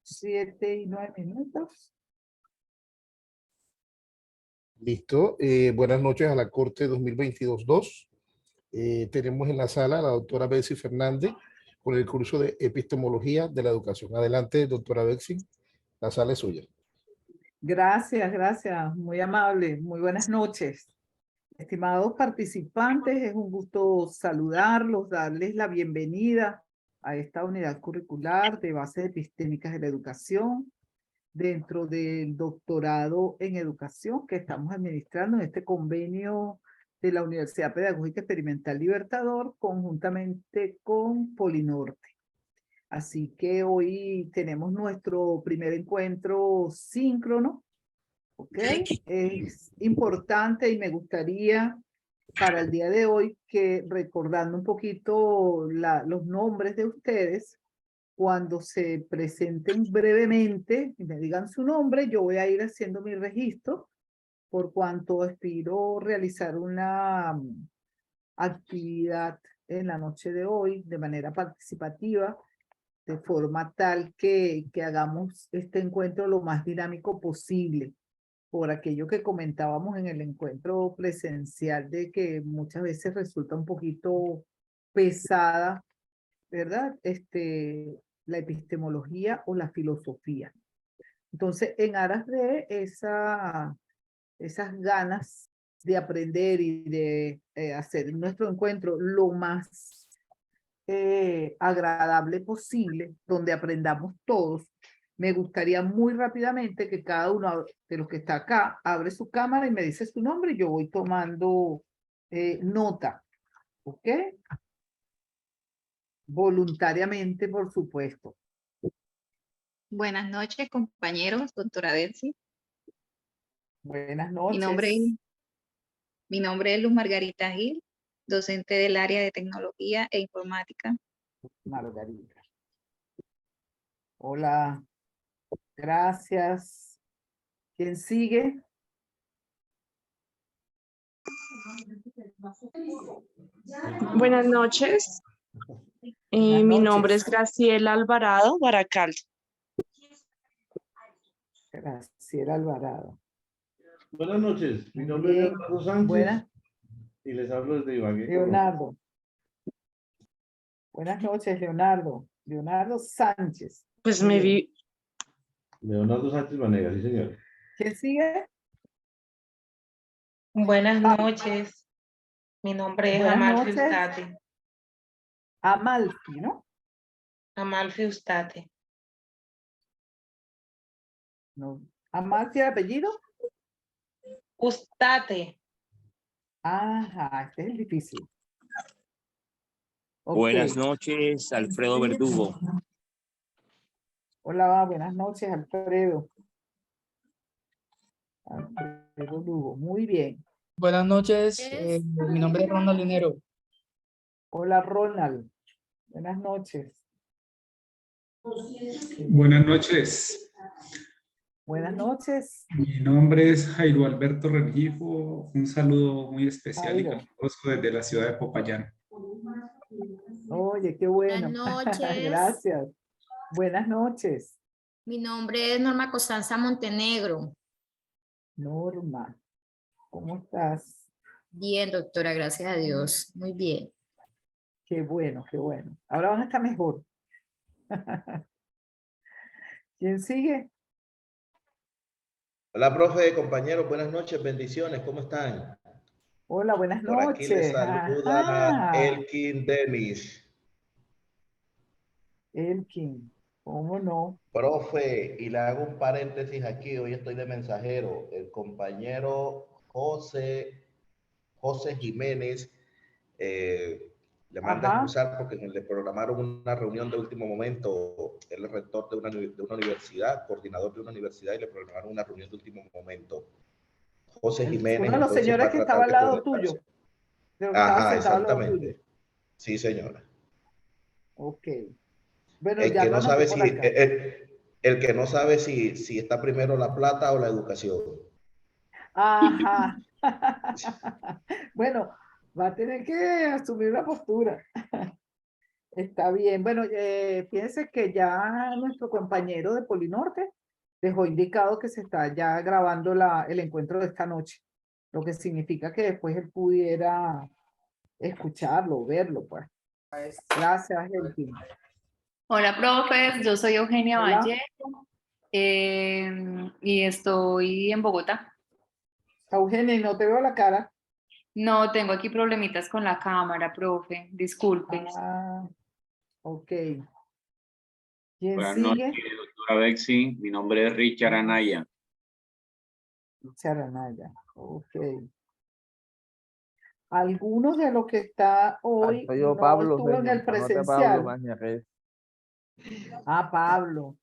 7:09. Listo. Buenas noches a la Corte 2022-2. Tenemos en la sala a la doctora Betsy Fernández con el curso de Epistemología de la Educación. Adelante, doctora Betsy. La sala es suya. Gracias, gracias. Muy amable. Muy buenas noches. Estimados participantes, es un gusto saludarlos, darles la bienvenida a esta unidad curricular de bases epistémicas de la educación dentro del doctorado en educación que estamos administrando en este convenio de la Universidad Pedagógica Experimental Libertador conjuntamente con Polinorte. Así que hoy tenemos nuestro primer encuentro síncrono, ¿ok? Es importante y me gustaría para el día de hoy que recordando un poquito los nombres de ustedes, cuando se presenten brevemente y me digan su nombre, yo voy a ir haciendo mi registro por cuanto aspiro realizar una actividad en la noche de hoy de manera participativa, de forma tal que hagamos este encuentro lo más dinámico posible, por aquello que comentábamos en el encuentro presencial de que muchas veces resulta un poquito pesada, ¿verdad? La epistemología o la filosofía. Entonces, en aras de esas ganas de aprender y de hacer nuestro encuentro lo más agradable posible, donde aprendamos todos, me gustaría muy rápidamente que cada uno de los que está acá abre su cámara y me dice su nombre y yo voy tomando nota, ¿ok? Voluntariamente, por supuesto. Buenas noches, compañeros, doctora Betsy. Buenas Mi noches. nombre es Luz Margarita Gil, docente del área de tecnología e informática. Margarita. Hola. Gracias. ¿Quién sigue? Buenas noches. Mi nombre es Graciela Alvarado Baracal. Graciela Alvarado. Buenas noches, mi nombre es Leonardo Sánchez. Buenas. Y les hablo desde Ibagué. Leonardo. Buenas noches, Leonardo. Leonardo Sánchez. Pues me vi. Leonardo Sánchez Vanegas, sí señor. ¿Quién sigue? Buenas noches. Mi nombre es Buenas Amalfi noches. Ustate. Amalfi, ¿no? Amalfi Ustate. No. ¿Amalfi el apellido? Ustate. Ajá, este es el difícil. Okay. Buenas noches, Alfredo Verdugo. Hola, buenas noches, Alfredo. Alfredo Lugo, muy bien. Buenas noches, mi nombre es Ronald Linero. Hola, Ronald. Buenas noches. Buenas noches. Buenas noches. Mi nombre es Jairo Alberto Rengifo. Un saludo muy especial Jairo. y caluroso desde la ciudad de Popayán. Oye, qué bueno. Buenas noches. Gracias. Buenas noches. Mi nombre es Norma Costanza Montenegro. Norma, ¿cómo estás? Bien, doctora, gracias a Dios. Muy bien. Qué bueno, qué bueno. Ahora van a estar mejor. ¿Quién sigue? Hola, profe, compañeros, buenas noches, bendiciones, ¿cómo están? Hola, buenas Por aquí les noches. saluda Ajá. Elkin Denis. Elkin, ¿cómo no? Profe, y le hago un paréntesis aquí, hoy estoy de mensajero. El compañero José Jiménez le manda a excusar porque le programaron una reunión de último momento. Él es rector de una universidad, coordinador de una universidad, y le programaron una reunión de último momento. José Jiménez. Uno de los señores que estaba al lado tuyo. Ajá, exactamente. Sí, señora. Ok. Bueno, el ya que lo no sabe anoté por si, acá. el que no sabe si está primero la plata o la educación. Ajá. Bueno, va a tener que asumir la postura. Está bien. Bueno, fíjense que ya nuestro compañero de Polinorte dejó indicado que se está ya grabando el encuentro de esta noche, lo que significa que después él pudiera escucharlo, verlo, pues. Gracias, Elkin. Hola, profes, yo soy Eugenia Hola. Vallejo y estoy en Bogotá. Eugenia, y no te veo la cara. No, tengo aquí problemitas con la cámara, profe, disculpe. Ah, ok. ¿Quién Buenas sigue? noches, doctora Bexi. Mi nombre es Richard Anaya. Charanaya. Ok. Algunos de los que está hoy Soy yo, no Pablo, estuvo en señor. el Anote Pablo presencial. Manjarres. Ah, Pablo.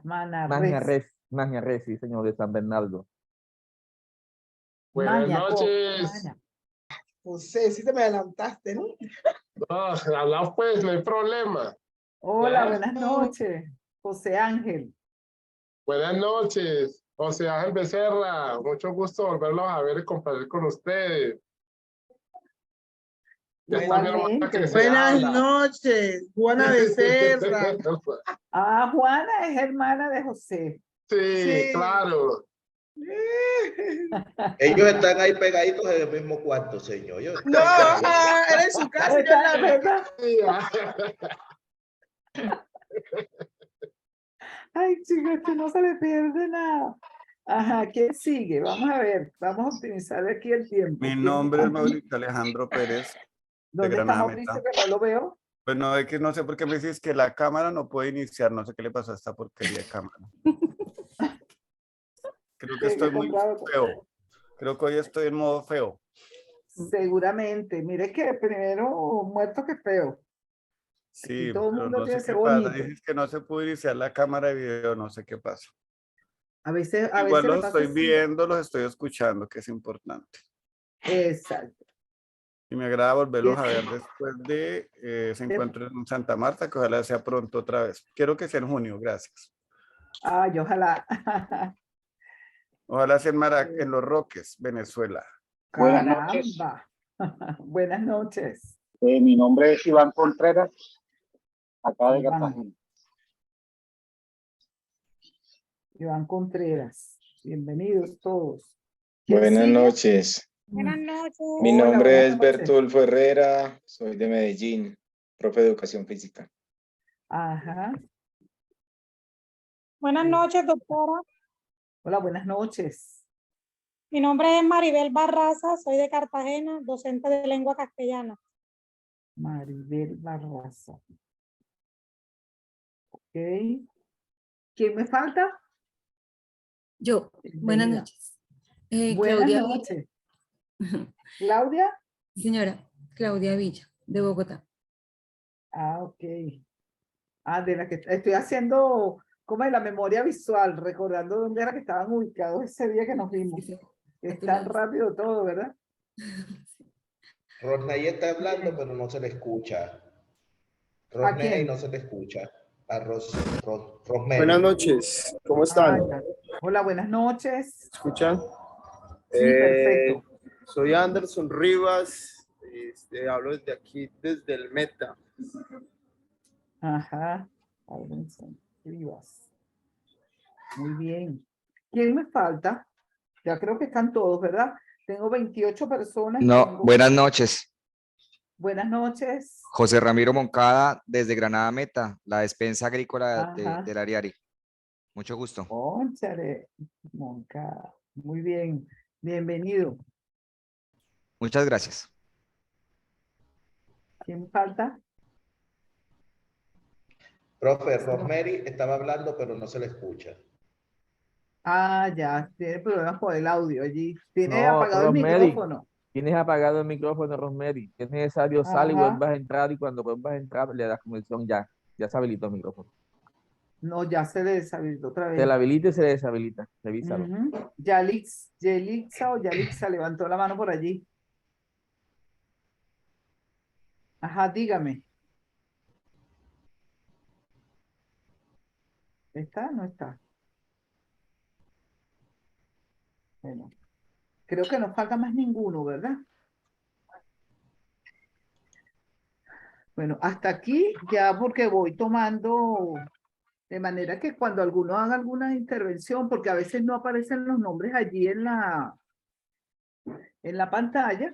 Manarres. Manjarres, sí, señor, de San Bernardo. Buenas Maña, noches. Maña. José, sí te me adelantaste, ¿no? No, hablamos pues, no hay problema. Hola, ¿Ya? buenas noches. José Ángel. Buenas noches. José Ángel Becerra, mucho gusto volverlos a ver y compartir con ustedes. Esta es mi hermana que se Buenas habla. noches, Juana Becerra. Ah, Juana es hermana de José. Sí, claro. Ellos están ahí pegaditos en el mismo cuarto, señor. No, era en su casa, yo en la mía. Ay, chicos, que no se le pierde nada. Ajá, ¿quién sigue? Vamos a ver, vamos a optimizar aquí el tiempo. Mi ¿Quién nombre es aquí? Mauricio Alejandro Pérez, de ¿Dónde está Granada Mauricio, Meta. que no lo veo? Bueno, es que no sé por qué me dices que la cámara no puede iniciar, no sé qué le pasó a esta porquería de cámara. Creo que estoy muy feo. Creo que hoy estoy en modo feo. Seguramente. Mire que primero muerto que feo. Sí, todo el pero mundo no tiene sé que qué ser pasa. bonito. Dices que no se puede iniciar la cámara de video, no sé qué pasa. A veces Igual le los pasa estoy así. viendo, los estoy escuchando, que es importante. Exacto. Y me agrada volverlos a ver después de ese encuentro en Santa Marta, que ojalá sea pronto otra vez. Quiero que sea en junio, gracias. Ay, ojalá. Ojalá sea en Los Roques, Venezuela. Caramba. Buenas noches. Mi nombre es Iván Contreras, acá de Iván. Cartagena. Iván Contreras. Bienvenidos todos. Buenas noches. Buenas noches. Mi Hola, nombre buenas es noches. Bertulfo Herrera, soy de Medellín, profe de educación física. Ajá. Buenas noches, doctora. Hola, buenas noches. Mi nombre es Maribel Barraza, soy de Cartagena, docente de lengua castellana. Maribel Barraza. Ok. ¿Quién me falta? Yo. Buenas Bienvenida. noches. Buenas Claudia noches. ¿Claudia? Señora, Claudia Villa, de Bogotá. Ah, ok. Ah, de la que estoy haciendo como en la memoria visual, recordando dónde era que estaban ubicados ese día que nos vimos. Es tan rápido todo, ¿verdad? Rosney está hablando, pero no se le escucha. Rosney no se le escucha. A Rosmeri. Buenas noches, ¿cómo Ah, están? ya. Hola, buenas noches. ¿Escuchan? Sí, perfecto. Soy Anderson Rivas, hablo desde aquí, desde el Meta. Ajá. Anderson Rivas. Muy bien. ¿Quién me falta? Ya creo que están todos, ¿verdad? Tengo 28 personas. No, buenas noches. Buenas noches. José Ramiro Moncada, desde Granada Meta, la despensa agrícola Ajá. del Ariari. Mucho gusto. Cónchale, Moncada. Muy bien. Bienvenido. Muchas gracias. ¿Quién me falta? Profe, Rosmeri estaba hablando, pero no se le escucha. Ah, ya, tiene problemas con el audio allí. Tiene No, apagado el Rosemary, micrófono. tienes apagado el micrófono, Rosemary. Es necesario sal y Ajá. vuelvas a entrar, y cuando vuelvas a entrar le das conexión ya. Ya se habilitó el micrófono. No, ya se le deshabilitó otra vez. Se la habilita y se le deshabilita. Revísalo. Yalixa o Yalixa levantó la mano por allí. Ajá, dígame. ¿Está? No está. Bueno, creo que no falta más ninguno, ¿verdad? Bueno, hasta aquí ya porque voy tomando, de manera que cuando alguno haga alguna intervención, porque a veces no aparecen los nombres allí en la pantalla,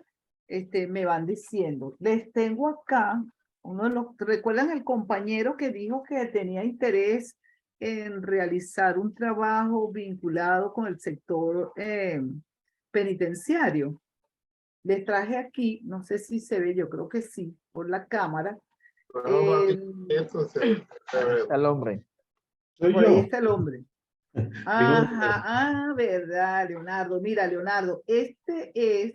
me van diciendo. Les tengo acá, ¿recuerdan el compañero que dijo que tenía interés en realizar un trabajo vinculado con el sector penitenciario? Les traje aquí, no sé si se ve, yo creo que sí, por la cámara. El hombre. Por ahí está el hombre. Ajá, verdad, Leonardo. Mira, Leonardo, este es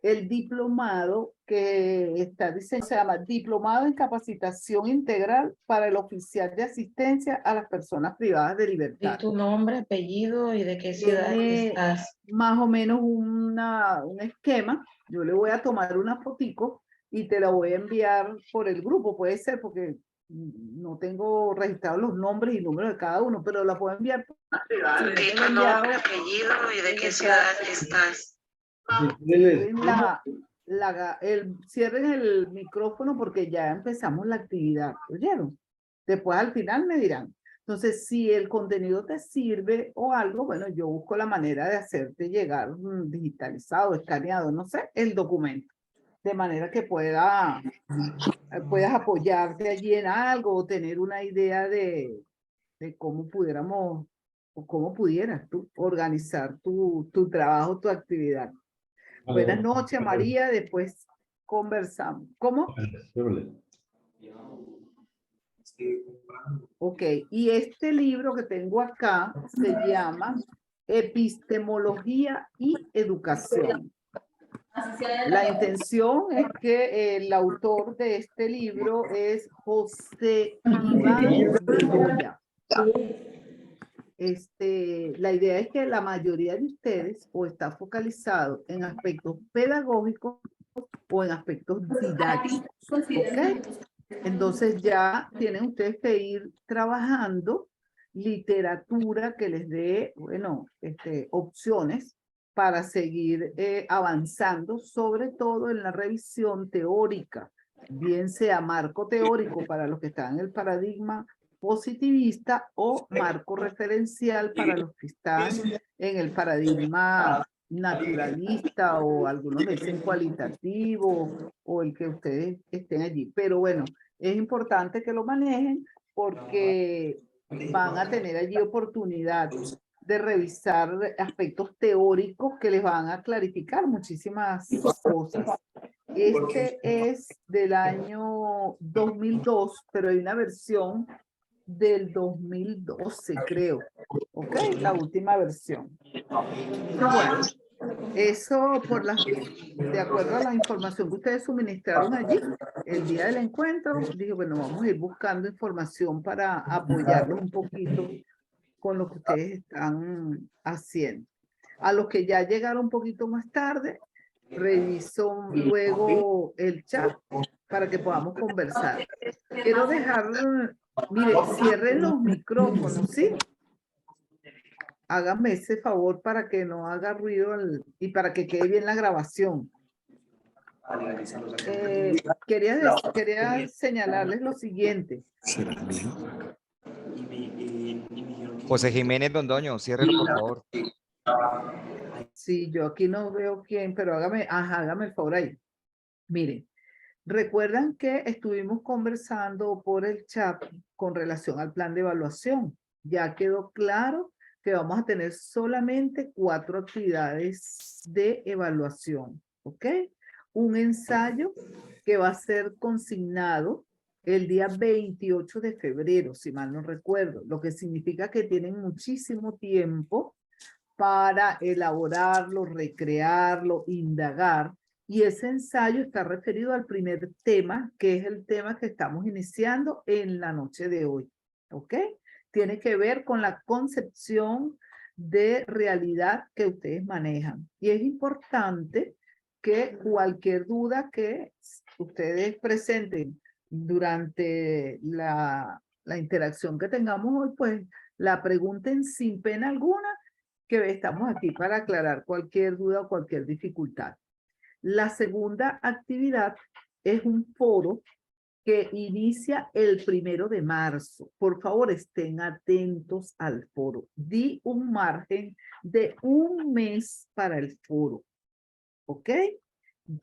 el diplomado que está diseñado, se llama Diplomado en Capacitación Integral para el Oficial de Asistencia a las Personas Privadas de Libertad. ¿Y tu nombre, apellido y de qué ciudad estás? Más o menos un esquema. Yo le voy a tomar una fotico y te la voy a enviar por el grupo, puede ser, porque no tengo registrados los nombres y números de cada uno, pero la puedo enviar. ¿Y tu nombre, apellido y de qué ciudad estás? Cierren el micrófono porque ya empezamos la actividad, ¿oyeron? Después al final me dirán. Entonces, si el contenido te sirve o algo, bueno, yo busco la manera de hacerte llegar digitalizado, escaneado, no sé, el documento. De manera que puedas apoyarte allí en algo o tener una idea de cómo pudiéramos o cómo pudieras tú organizar tu trabajo, tu actividad. Buenas noches, María. Después conversamos. ¿Cómo? Ok, y este libro que tengo acá se llama Epistemología y Educación. La intención es que el autor de este libro es José Iván Bedoya. La idea es que la mayoría de ustedes o está focalizado en aspectos pedagógicos o en aspectos didácticos. ¿Okay? Entonces ya tienen ustedes que ir trabajando literatura que les dé, bueno, opciones para seguir avanzando, sobre todo en la revisión teórica, bien sea marco teórico para los que están en el paradigma positivista o marco referencial para los que están en el paradigma naturalista o algunos le dicen cualitativo o el que ustedes estén allí. Pero bueno, es importante que lo manejen porque van a tener allí oportunidad de revisar aspectos teóricos que les van a clarificar muchísimas cosas. Este es del año 2002, pero hay una versión del 2012, creo. ¿Ok? La última versión. Bueno, eso de acuerdo a la información que ustedes suministraron allí, el día del encuentro, dije, bueno, vamos a ir buscando información para apoyarlos un poquito con lo que ustedes están haciendo. A los que ya llegaron un poquito más tarde, reviso luego el chat para que podamos conversar. Quiero dejar, mire, cierren los micrófonos, ¿sí? Háganme ese favor para que no haga ruido y para que quede bien la grabación. Quería señalarles lo siguiente. José Jiménez Londoño, ciérrelo, por favor. Sí, yo aquí no veo quién, pero hágame el favor ahí. Miren, recuerdan que estuvimos conversando por el chat con relación al plan de evaluación. Ya quedó claro que vamos a tener solamente 4 actividades de evaluación, ¿ok? Un ensayo que va a ser consignado el día 28 de febrero, si mal no recuerdo, lo que significa que tienen muchísimo tiempo para elaborarlo, recrearlo, indagar, y ese ensayo está referido al primer tema, que es el tema que estamos iniciando en la noche de hoy, ¿ok? Tiene que ver con la concepción de realidad que ustedes manejan. Y es importante que cualquier duda que ustedes presenten durante la interacción que tengamos hoy, pues la pregunten sin pena alguna, que estamos aquí para aclarar cualquier duda o cualquier dificultad. La segunda actividad es un foro que inicia el 1 de marzo. Por favor, estén atentos al foro. Di un margen de 1 mes para el foro. ¿Ok?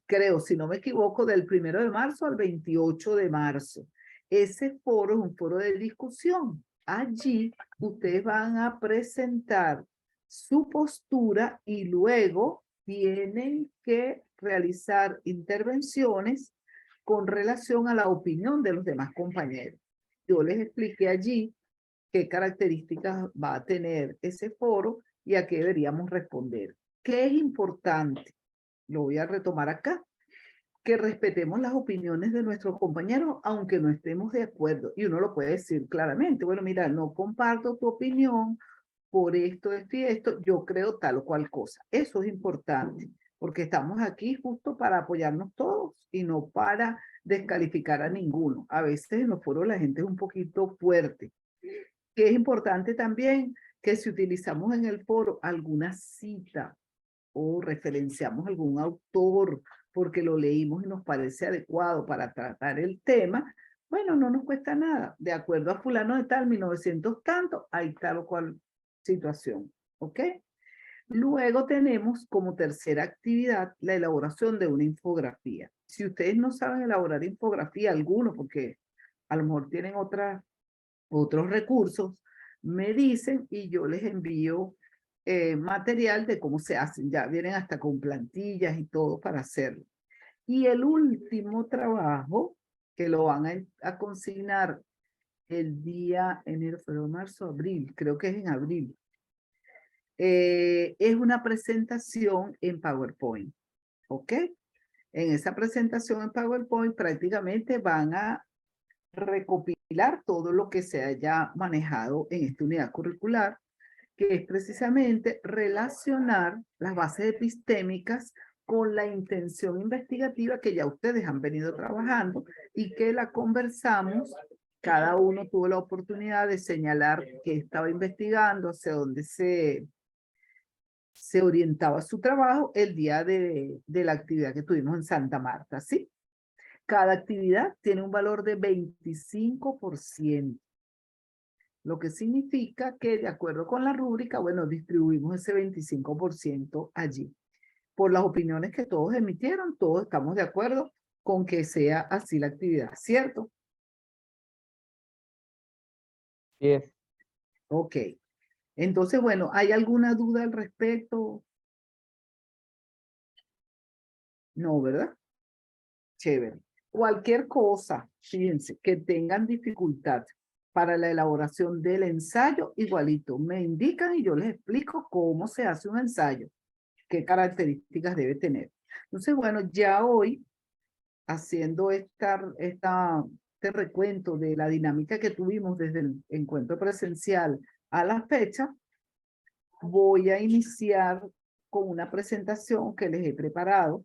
Creo, si no me equivoco, del 1 de marzo al 28 de marzo. Ese foro es un foro de discusión. Allí ustedes van a presentar su postura y luego tienen que realizar intervenciones con relación a la opinión de los demás compañeros. Yo les expliqué allí qué características va a tener ese foro y a qué deberíamos responder. ¿Qué es importante? Lo voy a retomar acá. Que respetemos las opiniones de nuestros compañeros, aunque no estemos de acuerdo. Y uno lo puede decir claramente. Bueno, mira, no comparto tu opinión por esto, esto y esto. Yo creo tal o cual cosa. Eso es importante, porque estamos aquí justo para apoyarnos todos y no para descalificar a ninguno. A veces en los foros la gente es un poquito fuerte. Que es importante también que si utilizamos en el foro alguna cita o referenciamos algún autor porque lo leímos y nos parece adecuado para tratar el tema, bueno, no nos cuesta nada. De acuerdo a fulano de tal, 1900 tanto, hay tal o cual situación. ¿Ok? Luego tenemos como tercera actividad la elaboración de una infografía. Si ustedes no saben elaborar infografía alguno, porque a lo mejor tienen otros recursos, me dicen y yo les envío material de cómo se hacen. Ya vienen hasta con plantillas y todo para hacerlo. Y el último trabajo, que lo van a consignar el día enero, febrero, marzo, abril, creo que es en abril, es una presentación en PowerPoint. ¿Ok? En esa presentación en PowerPoint prácticamente van a recopilar todo lo que se haya manejado en esta unidad curricular, que es precisamente relacionar las bases epistémicas con la intención investigativa que ya ustedes han venido trabajando y que la conversamos. Cada uno tuvo la oportunidad de señalar qué estaba investigando, hacia dónde se orientaba su trabajo el día de la actividad que tuvimos en Santa Marta, ¿sí? Cada actividad tiene un valor de 25%. Lo que significa que de acuerdo con la rúbrica, bueno, distribuimos ese 25% allí. Por las opiniones que todos emitieron, todos estamos de acuerdo con que sea así la actividad, ¿cierto? Sí es. Ok. Entonces, bueno, ¿hay alguna duda al respecto? No, ¿verdad? Chévere. Cualquier cosa, fíjense, que tengan dificultad para la elaboración del ensayo, igualito, me indican y yo les explico cómo se hace un ensayo, qué características debe tener. Entonces, bueno, ya hoy, haciendo este recuento de la dinámica que tuvimos desde el encuentro presencial a la fecha, voy a iniciar con una presentación que les he preparado.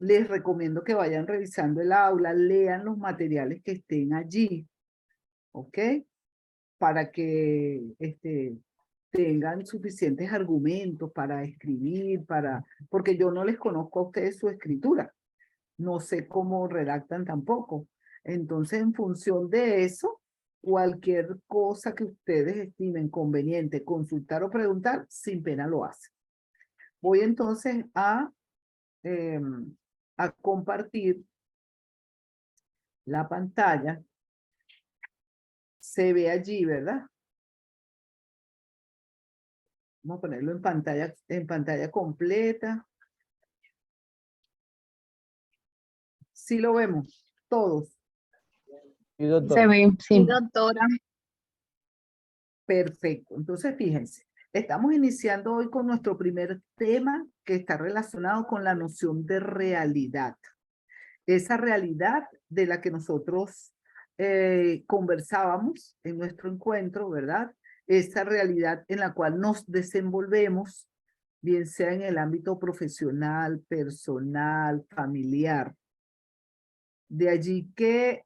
Les recomiendo que vayan revisando el aula, lean los materiales que estén allí, ¿ok? Para que tengan suficientes argumentos para escribir, porque yo no les conozco a ustedes su escritura. No sé cómo redactan tampoco. Entonces, en función de eso, cualquier cosa que ustedes estimen conveniente consultar o preguntar, sin pena lo hacen. Voy entonces a compartir la pantalla. Se ve allí, ¿verdad? Vamos a ponerlo en pantalla completa. Sí lo vemos, todos. Sí, doctor. Se ve, sí. Sí, doctora. Perfecto. Entonces, fíjense, estamos iniciando hoy con nuestro primer tema que está relacionado con la noción de realidad. Esa realidad de la que nosotros conversábamos en nuestro encuentro, ¿verdad? Esa realidad en la cual nos desenvolvemos, bien sea en el ámbito profesional, personal, familiar. De allí que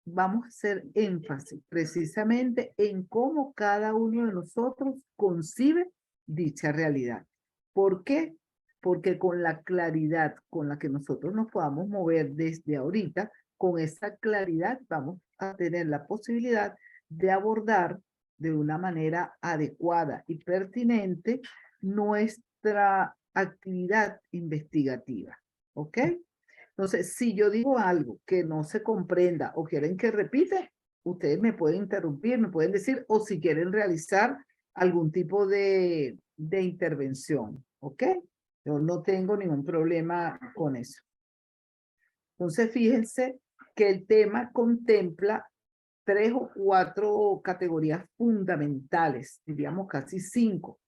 vamos a hacer énfasis precisamente en cómo cada uno de nosotros concibe dicha realidad. ¿Por qué? Porque con la claridad con la que nosotros nos podamos mover desde ahorita, con esa claridad vamos a tener la posibilidad de abordar de una manera adecuada y pertinente nuestra actividad investigativa. ¿Ok? Entonces, si yo digo algo que no se comprenda o quieren que repita, ustedes me pueden interrumpir, me pueden decir, o si quieren realizar algún tipo de intervención. ¿Ok? Yo no tengo ningún problema con eso. Entonces, fíjense que el tema contempla 3 o 4 categorías fundamentales, diríamos casi 5,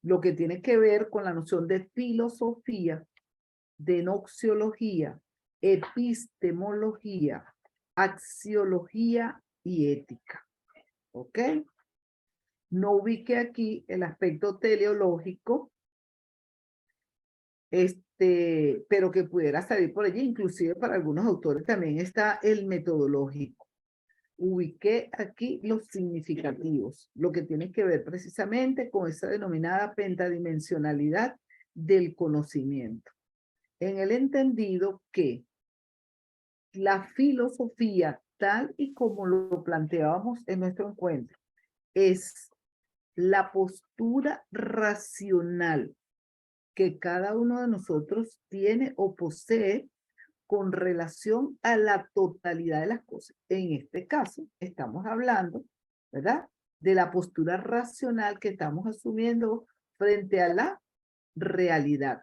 lo que tiene que ver con la noción de filosofía, de noxiología, epistemología, axiología y ética. ¿Ok? No ubique aquí el aspecto teleológico, pero que pudiera salir por allí, inclusive para algunos autores también está el metodológico. Ubiqué aquí los significativos, lo que tiene que ver precisamente con esa denominada pentadimensionalidad del conocimiento. En el entendido que la filosofía, tal y como lo planteábamos en nuestro encuentro, es la postura racional que cada uno de nosotros tiene o posee con relación a la totalidad de las cosas. En este caso, estamos hablando, ¿verdad?, de la postura racional que estamos asumiendo frente a la realidad.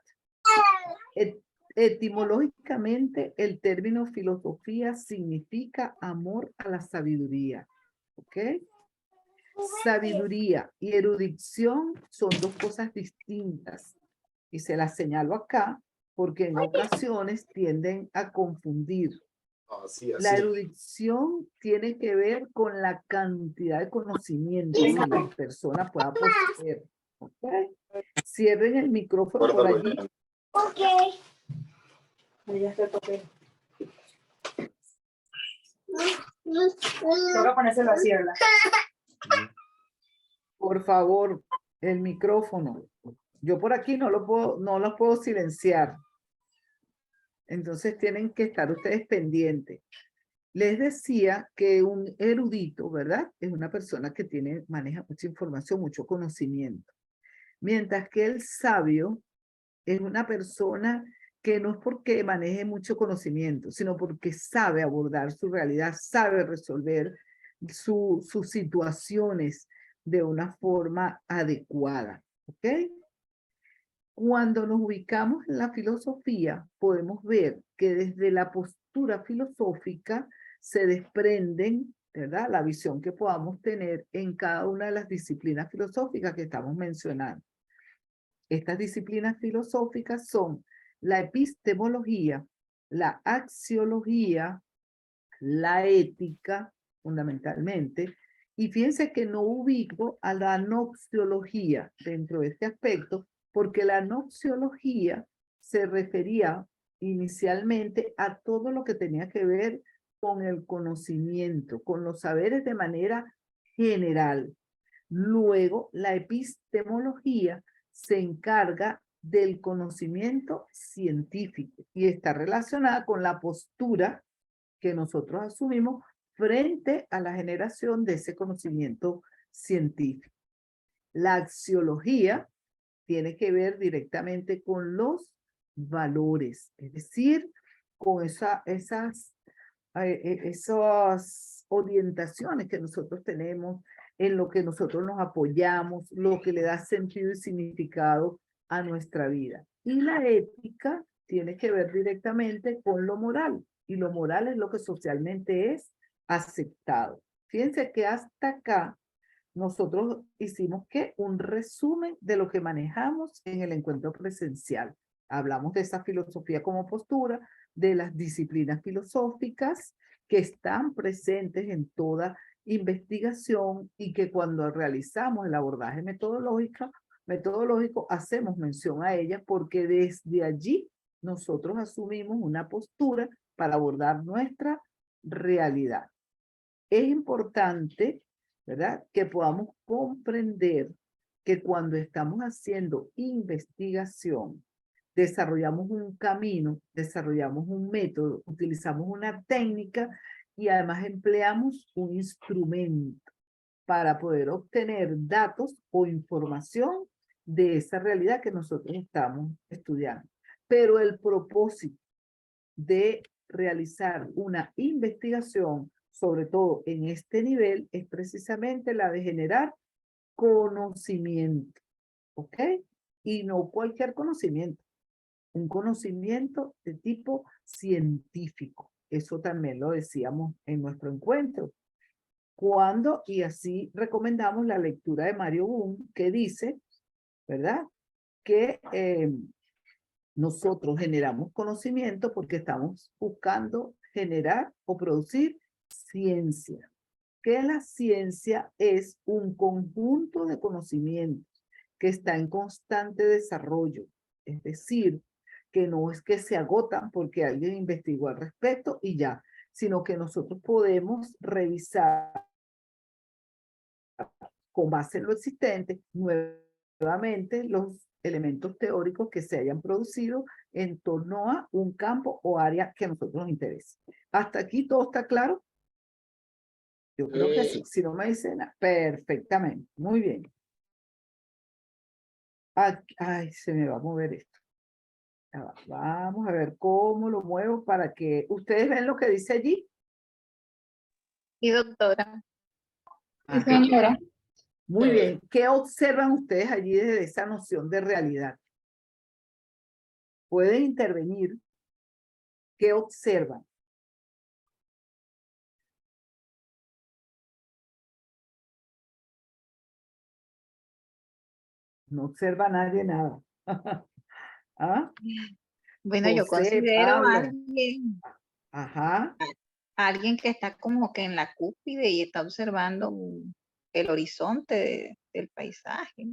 Etimológicamente, el término filosofía significa amor a la sabiduría. ¿Ok? Sabiduría y erudición son 2 cosas distintas. Y se las señalo acá porque en ocasiones tienden a confundir. La erudición tiene que ver con la cantidad de conocimiento que la persona pueda poseer. ¿Okay? Cierren el micrófono por allí. Ok. Toca ponérselo así, ¿verdad? Por favor, el micrófono. Yo por aquí no lo puedo silenciar. Entonces tienen que estar ustedes pendientes. Les decía que un erudito, ¿verdad?, es una persona que maneja mucha información, mucho conocimiento. Mientras que el sabio es una persona que no es porque maneje mucho conocimiento, sino porque sabe abordar su realidad, sabe resolver sus situaciones de una forma adecuada. ¿Ok? Cuando nos ubicamos en la filosofía, podemos ver que desde la postura filosófica se desprenden, ¿verdad?, la visión que podamos tener en cada una de las disciplinas filosóficas que estamos mencionando. Estas disciplinas filosóficas son la epistemología, la axiología, la ética, fundamentalmente, y fíjense que no ubico a la noxiología dentro de este aspecto, porque la noxiología se refería inicialmente a todo lo que tenía que ver con el conocimiento, con los saberes de manera general. Luego, la epistemología se encarga del conocimiento científico y está relacionada con la postura que nosotros asumimos frente a la generación de ese conocimiento científico. La axiología tiene que ver directamente con los valores, es decir, con esas orientaciones que nosotros tenemos, en lo que nosotros nos apoyamos, lo que le da sentido y significado a nuestra vida. Y la ética tiene que ver directamente con lo moral, y lo moral es lo que socialmente es aceptado. Fíjense que hasta acá nosotros hicimos un resumen de lo que manejamos en el encuentro presencial. Hablamos de esa filosofía como postura, de las disciplinas filosóficas que están presentes en toda investigación y que cuando realizamos el abordaje metodológico hacemos mención a ellas porque desde allí nosotros asumimos una postura para abordar nuestra realidad. Es importante, ¿verdad?, que podamos comprender que cuando estamos haciendo investigación, desarrollamos un camino, desarrollamos un método, utilizamos una técnica y además empleamos un instrumento para poder obtener datos o información de esa realidad que nosotros estamos estudiando. Pero el propósito de realizar una investigación, sobre todo en este nivel, es precisamente la de generar conocimiento, ¿ok? Y no cualquier conocimiento, un conocimiento de tipo científico. Eso también lo decíamos en nuestro encuentro. Cuando, y así recomendamos la lectura de Mario Boom, que dice, ¿verdad? Que nosotros generamos conocimiento porque estamos buscando generar o producir ciencia. Que la ciencia es un conjunto de conocimientos que está en constante desarrollo. Es decir, que no es que se agotan porque alguien investigó al respecto y ya, sino que nosotros podemos revisar con base en lo existente nuevamente los elementos teóricos que se hayan producido en torno a un campo o área que a nosotros nos interese. ¿Hasta aquí todo está claro? Yo creo que sí. Si no me dicen nada, perfectamente. Muy bien. Ay, se me va a mover esto. Vamos a ver cómo lo muevo para que ustedes vean lo que dice allí. Sí, doctora. Sí, señora. Muy bien. ¿Qué observan ustedes allí desde esa noción de realidad? Pueden intervenir. ¿Qué observan? No observa nadie nada. ¿Ah? Bueno, yo José, considero Pablo. a alguien que está como que en la cúspide y está observando el horizonte del paisaje.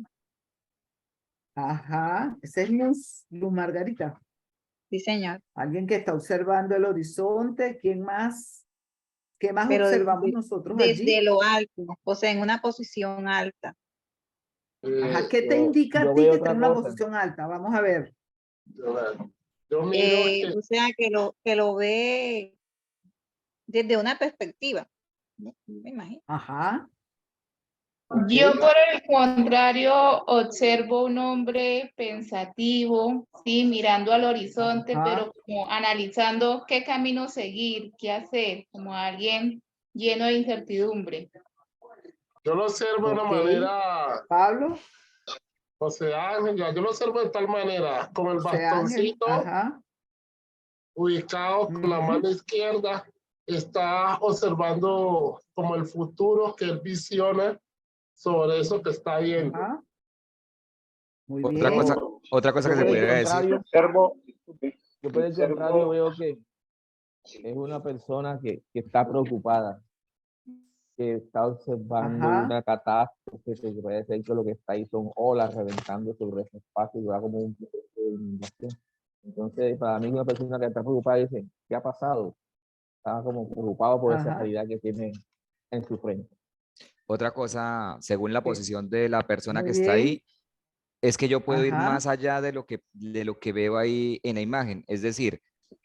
Ajá, ese es Luz Margarita. Sí, señor. Alguien que está observando el horizonte. ¿Quién más? ¿Qué más Pero observamos nosotros allí? desde lo alto, o sea, en una posición alta. Ajá, ¿qué te indica a ti que está en una posición alta? Vamos a ver. Yo miro O sea, que lo ve desde una perspectiva. Me imagino. Ajá. Yo, por el contrario, observo un hombre pensativo, sí, mirando al horizonte, pero como analizando qué camino seguir, qué hacer, como alguien lleno de incertidumbre. Yo lo observo de una manera. Pablo. José Ángel, yo lo observo de tal manera, con el José Ángel, bastoncito ubicado con la mano izquierda, está observando como el futuro que él visiona sobre eso que está viendo. Muy Otra cosa que se pudiera decir. Yo por el contrario veo que es una persona que está preocupada, que está observando una catástrofe, que puede ser que lo que está ahí son olas reventando sobre ese espacio y va como un proceso de inundación. Entonces, para mí una persona que está preocupada dice, ¿qué ha pasado? Está como preocupado por esa realidad que tiene en su frente. Otra cosa, según la posición de la persona que está ahí, es que yo puedo ir más allá de lo que veo ahí en la imagen. Es decir,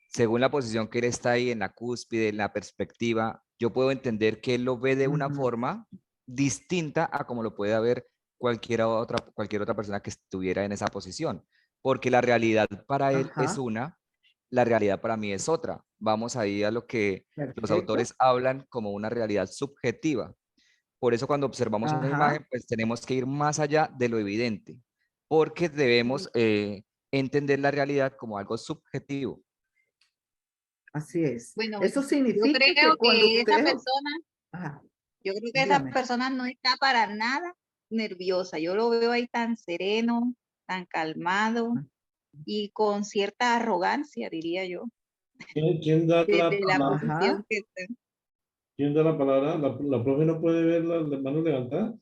según la posición que él está ahí en la cúspide, en la perspectiva, yo puedo entender que él lo ve de una forma distinta a como lo puede ver cualquier otra persona que estuviera en esa posición. Porque la realidad para él es una, la realidad para mí es otra. Vamos ahí a lo que los autores hablan como una realidad subjetiva. Por eso cuando observamos una imagen, pues tenemos que ir más allá de lo evidente, porque debemos entender la realidad como algo subjetivo. Así es. Bueno, Eso significa yo creo que cuando que esa ustedes... persona, yo creo que esa persona no está para nada nerviosa. Yo lo veo ahí tan sereno, tan calmado y con cierta arrogancia, diría yo. ¿Quién da la Desde la palabra? posición que está. ¿Quién da la palabra? ¿La profe no puede ver las manos levantadas?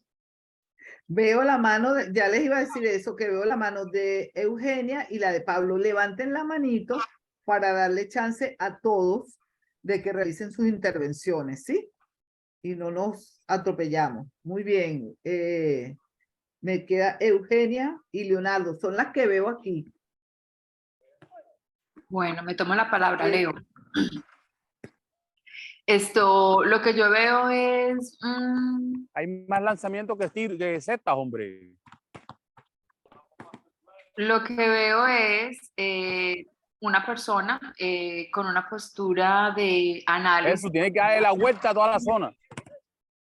Veo la mano, ya les iba a decir eso, que veo la mano de Eugenia y la de Pablo. Levanten la manito para darle chance a todos de que realicen sus intervenciones, ¿sí? Y no nos atropellamos. Muy bien. Me queda Eugenia y Leonardo. Son las que veo aquí. Bueno, me tomo la palabra, Leo. Lo que yo veo es... Hay más lanzamientos que setas, hombre. Lo que veo es una persona con una postura de análisis. Eso, tiene que darle la vuelta a toda la zona.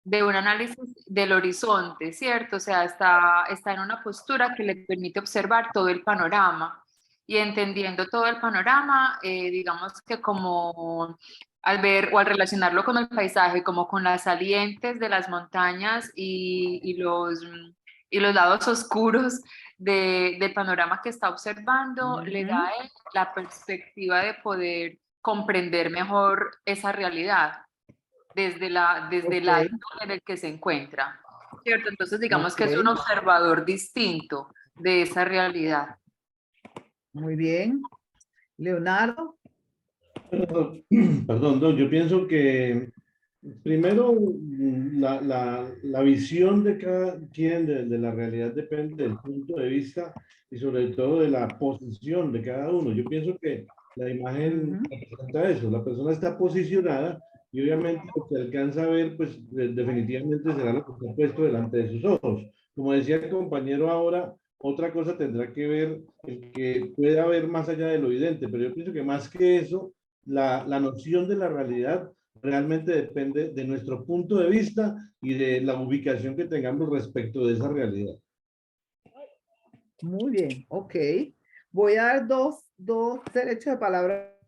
De un análisis del horizonte, ¿cierto? O sea, está en una postura que le permite observar todo el panorama y entendiendo todo el panorama, digamos que como al ver o al relacionarlo con el paisaje, como con las salientes de las montañas y los lados oscuros del panorama que está observando, le da a él la perspectiva de poder comprender mejor esa realidad desde la índole en el que se encuentra, ¿cierto? Entonces digamos que es un observador distinto de esa realidad. Muy bien. Leonardo. Perdón, Don, yo pienso que primero la visión de cada quien de la realidad depende del punto de vista y sobre todo de la posición de cada uno. Yo pienso que la imagen representa eso, la persona está posicionada y obviamente lo que alcanza a ver, pues definitivamente será lo que está puesto delante de sus ojos. Como decía el compañero ahora, otra cosa tendrá que ver el que pueda ver más allá de lo evidente, pero yo pienso que más que eso, la noción de la realidad realmente depende de nuestro punto de vista y de la ubicación que tengamos respecto de esa realidad. Muy bien, ok. Voy a dar dos derechos de palabra.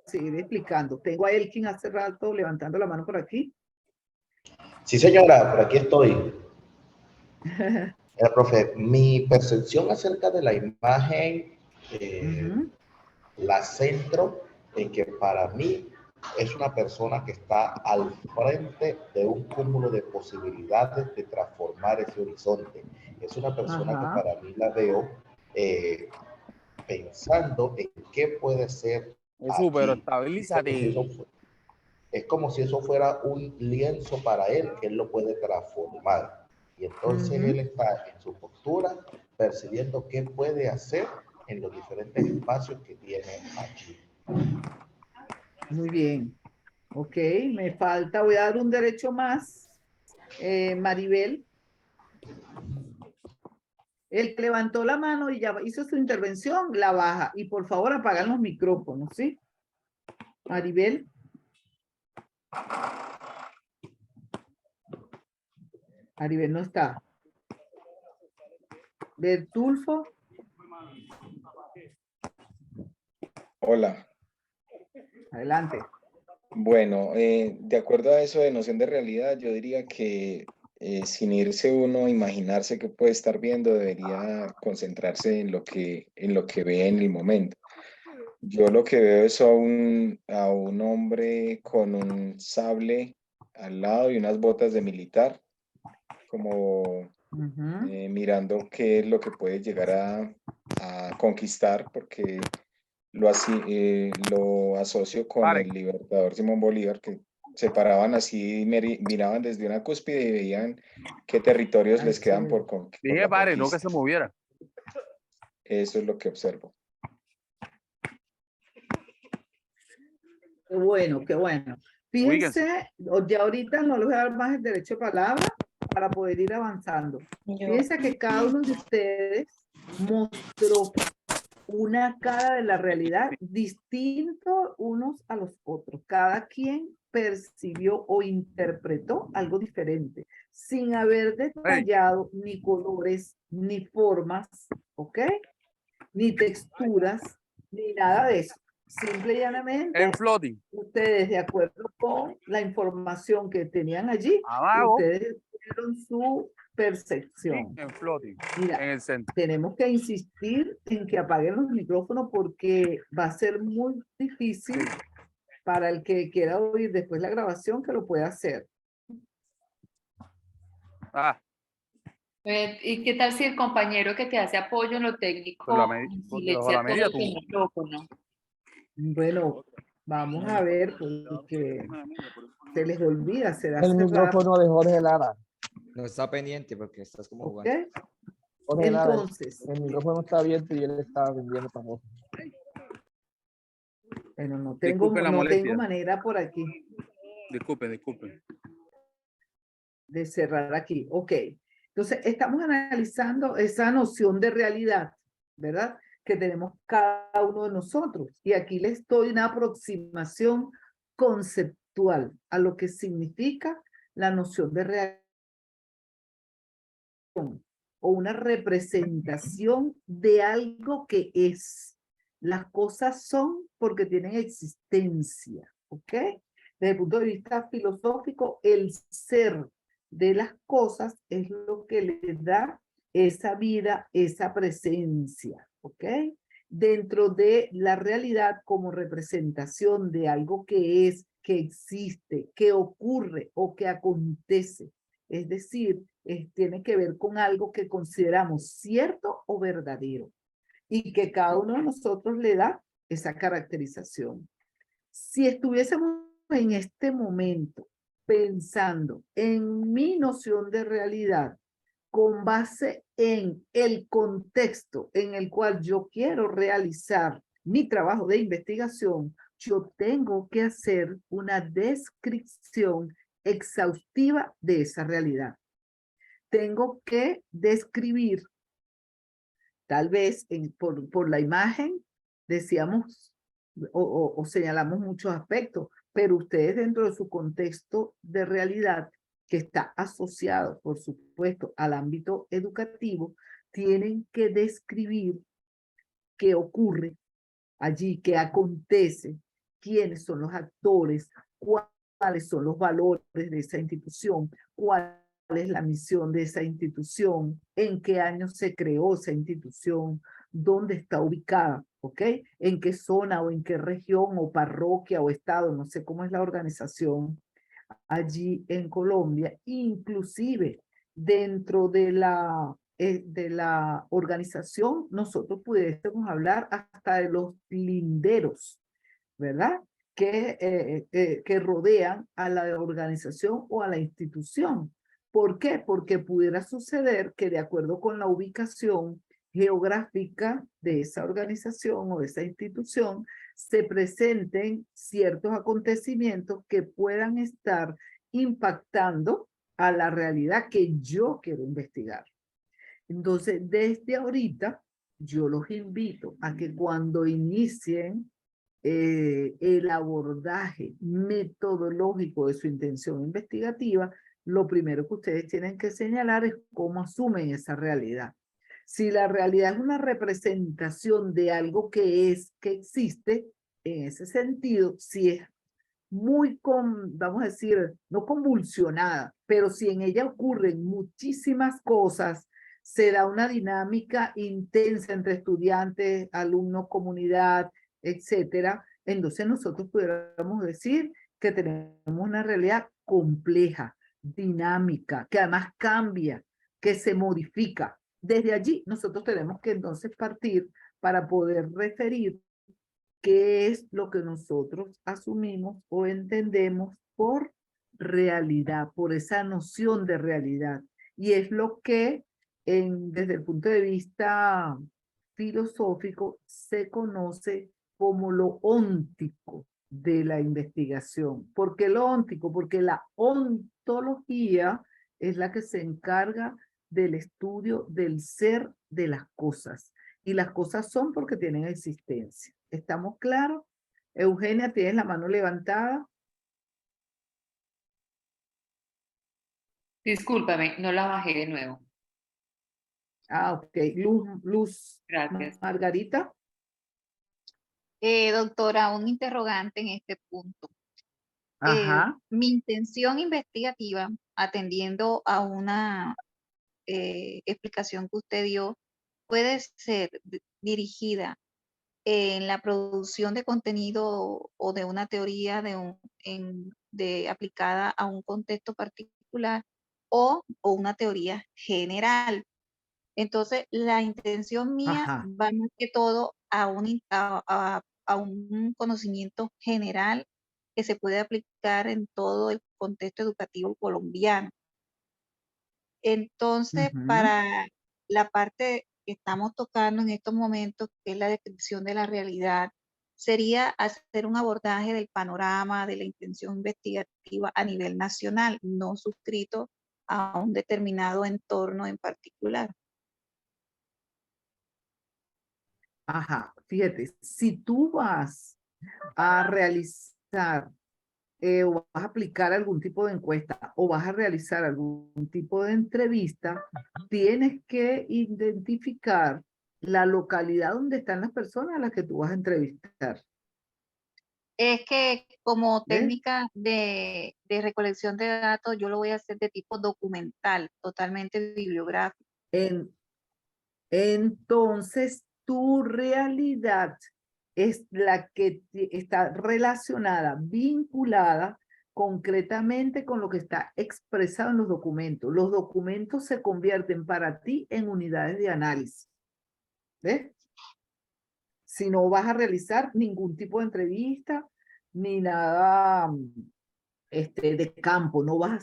Seguir explicando. Tengo a Elkin hace rato levantando la mano por aquí. Sí, señora, por aquí estoy. Profe, mi percepción acerca de la imagen la centro en que para mí es una persona que está al frente de un cúmulo de posibilidades de transformar ese horizonte. Es una persona que para mí la veo pensando en qué puede ser. Pero estabilízate. Es como si eso fuera un lienzo para él, que él lo puede transformar. Y entonces él está en su postura, percibiendo qué puede hacer en los diferentes espacios que tiene aquí. Muy bien. Ok, me falta, voy a dar un derecho más. Maribel. El que levantó la mano y ya hizo su intervención, la baja. Y por favor apagan los micrófonos, ¿sí? Maribel. Maribel no está. Bertulfo. Hola. Adelante. Bueno, de acuerdo a eso de noción de realidad, yo diría que sin irse uno a imaginarse qué puede estar viendo, debería concentrarse en lo que ve en el momento. Yo lo que veo es a un hombre con un sable al lado y unas botas de militar, como mirando qué es lo que puede llegar a conquistar, porque lo asocio con el libertador Simón Bolívar, que se paraban así, miraban desde una cúspide y veían qué territorios les quedan por conquistar. Dije, padre, no que se moviera. Eso es lo que observo. Qué bueno, qué bueno. Fíjense, ya ahorita no les voy a dar más el derecho de palabra para poder ir avanzando. Fíjense que cada uno de ustedes mostró una cara de la realidad distinto unos a los otros. Cada quien percibió o interpretó algo diferente, sin haber detallado ni colores, ni formas, ¿ok? Ni texturas, ni nada de eso. Simple y llanamente, ustedes, de acuerdo con la información que tenían allí, ustedes tuvieron su percepción. Mira, tenemos que insistir en que apaguen los micrófonos porque va a ser muy difícil para el que quiera oír después la grabación que lo pueda hacer. ¿Y qué tal si el compañero que te hace apoyo en lo técnico silencia todo el micrófono? Bueno, vamos a ver porque se les olvida. El micrófono de Jorge Lara. No está pendiente porque estás como jugando. Jorge, nada, Entonces, el micrófono está abierto y él está vendiendo famoso. bueno, no Disculpen la tengo molestia. manera por aquí Disculpen. de cerrar aquí. Ok. Entonces, estamos analizando esa noción de realidad, ¿verdad? Que tenemos cada uno de nosotros. Y aquí les doy una aproximación conceptual a lo que significa la noción de realidad o una representación de algo que es. Las cosas son porque tienen existencia, ¿ok? Desde el punto de vista filosófico, el ser de las cosas es lo que le da esa vida, esa presencia, ¿ok? Dentro de la realidad como representación de algo que es, que existe, que ocurre o que acontece. Es decir, tiene que ver con algo que consideramos cierto o verdadero y que cada uno de nosotros le da esa caracterización. Si estuviésemos en este momento pensando en mi noción de realidad con base en el contexto en el cual yo quiero realizar mi trabajo de investigación, yo tengo que hacer una descripción exhaustiva de esa realidad. Tengo que describir, tal vez por la imagen, decíamos o señalamos muchos aspectos, pero ustedes dentro de su contexto de realidad, que está asociado, por supuesto, al ámbito educativo, tienen que describir qué ocurre allí, qué acontece, quiénes son los actores, cuáles son los valores de esa institución, cuál es la misión de esa institución, en qué año se creó esa institución, dónde está ubicada, ¿ok? En qué zona o en qué región o parroquia o estado, no sé cómo es la organización allí en Colombia, inclusive dentro de la organización, nosotros pudiésemos hablar hasta de los linderos, ¿verdad? Que rodean a la organización o a la institución. ¿Por qué? Porque pudiera suceder que de acuerdo con la ubicación geográfica de esa organización o de esa institución, se presenten ciertos acontecimientos que puedan estar impactando a la realidad que yo quiero investigar. Entonces, desde ahorita, yo los invito a que cuando inicien el abordaje metodológico de su intención investigativa, lo primero que ustedes tienen que señalar es cómo asumen esa realidad. Si la realidad es una representación de algo que existe, en ese sentido, si es muy, vamos a decir, no convulsionada, pero si en ella ocurren muchísimas cosas, se da una dinámica intensa entre estudiantes, alumnos, comunidad, etcétera, entonces nosotros pudiéramos decir que tenemos una realidad compleja, dinámica, que además cambia, que se modifica. Desde allí nosotros tenemos que entonces partir para poder referir qué es lo que nosotros asumimos o entendemos por realidad, por esa noción de realidad. Y es lo que desde el punto de vista filosófico se conoce como lo óntico de la investigación. ¿Por qué lo óntico? Porque la ontología es la que se encarga del estudio del ser de las cosas. Y las cosas son porque tienen existencia. ¿Estamos claros? Eugenia, tienes la mano levantada. Discúlpame, no la bajé de nuevo. Ah, ok. Luz. Gracias. Margarita. Doctora, un interrogante en este punto. Ajá. Mi intención investigativa, atendiendo a una explicación que usted dio, puede ser dirigida en la producción de contenido o de una teoría aplicada a un contexto particular o una teoría general. Entonces, la intención mía Ajá. va más que todo a un conocimiento general que se puede aplicar en todo el contexto educativo colombiano. Entonces, para la parte que estamos tocando en estos momentos, que es la descripción de la realidad, sería hacer un abordaje del panorama de la intención investigativa a nivel nacional, no suscrito a un determinado entorno en particular. Ajá, fíjate, si tú vas a realizar o vas a aplicar algún tipo de encuesta o vas a realizar algún tipo de entrevista, tienes que identificar la localidad donde están las personas a las que tú vas a entrevistar. Es que como ¿Ves? técnica de recolección de datos, yo lo voy a hacer de tipo documental, totalmente bibliográfico. Entonces, tu realidad es la que está relacionada, vinculada concretamente con lo que está expresado en los documentos. Los documentos se convierten para ti en unidades de análisis. ¿Ves? Si no vas a realizar ningún tipo de entrevista, ni nada de campo, no vas a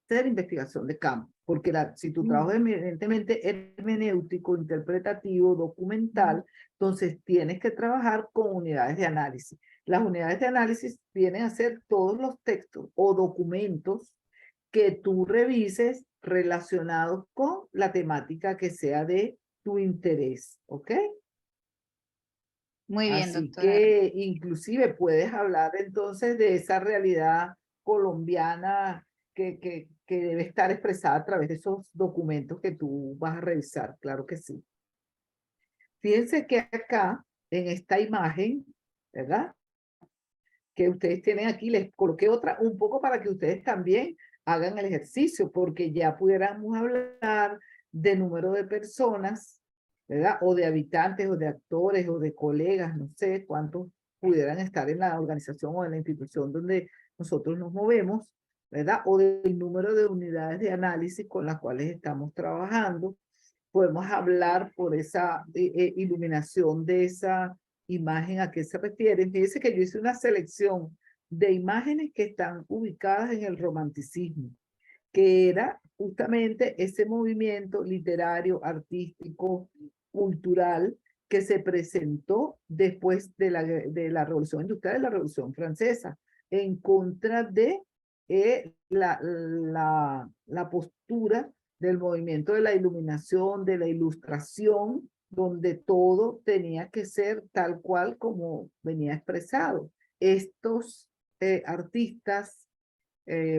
hacer investigación de campo, porque si tu trabajo es evidentemente hermenéutico, interpretativo, documental, entonces tienes que trabajar con unidades de análisis. Las unidades de análisis vienen a ser todos los textos o documentos que tú revises relacionados con la temática que sea de tu interés, ¿ok? Muy bien, Así doctora. que inclusive puedes hablar entonces de esa realidad colombiana que debe estar expresada a través de esos documentos que tú vas a revisar, claro que sí. Fíjense que acá, en esta imagen, ¿verdad? Que ustedes tienen aquí, les coloqué otra un poco para que ustedes también hagan el ejercicio, porque ya pudiéramos hablar de número de personas, ¿verdad? O de habitantes, o de actores, o de colegas, no sé cuántos pudieran estar en la organización o en la institución donde nosotros nos movemos, ¿verdad? O del número de unidades de análisis con las cuales estamos trabajando. Podemos hablar por esa iluminación de esa imagen a qué se refieren. Fíjense que yo hice una selección de imágenes que están ubicadas en el romanticismo, que era justamente ese movimiento literario, artístico, cultural, que se presentó después de la Revolución Industrial y la Revolución Francesa, en contra de la postura del movimiento de la iluminación, de la ilustración, donde todo tenía que ser tal cual como venía expresado. Estos artistas,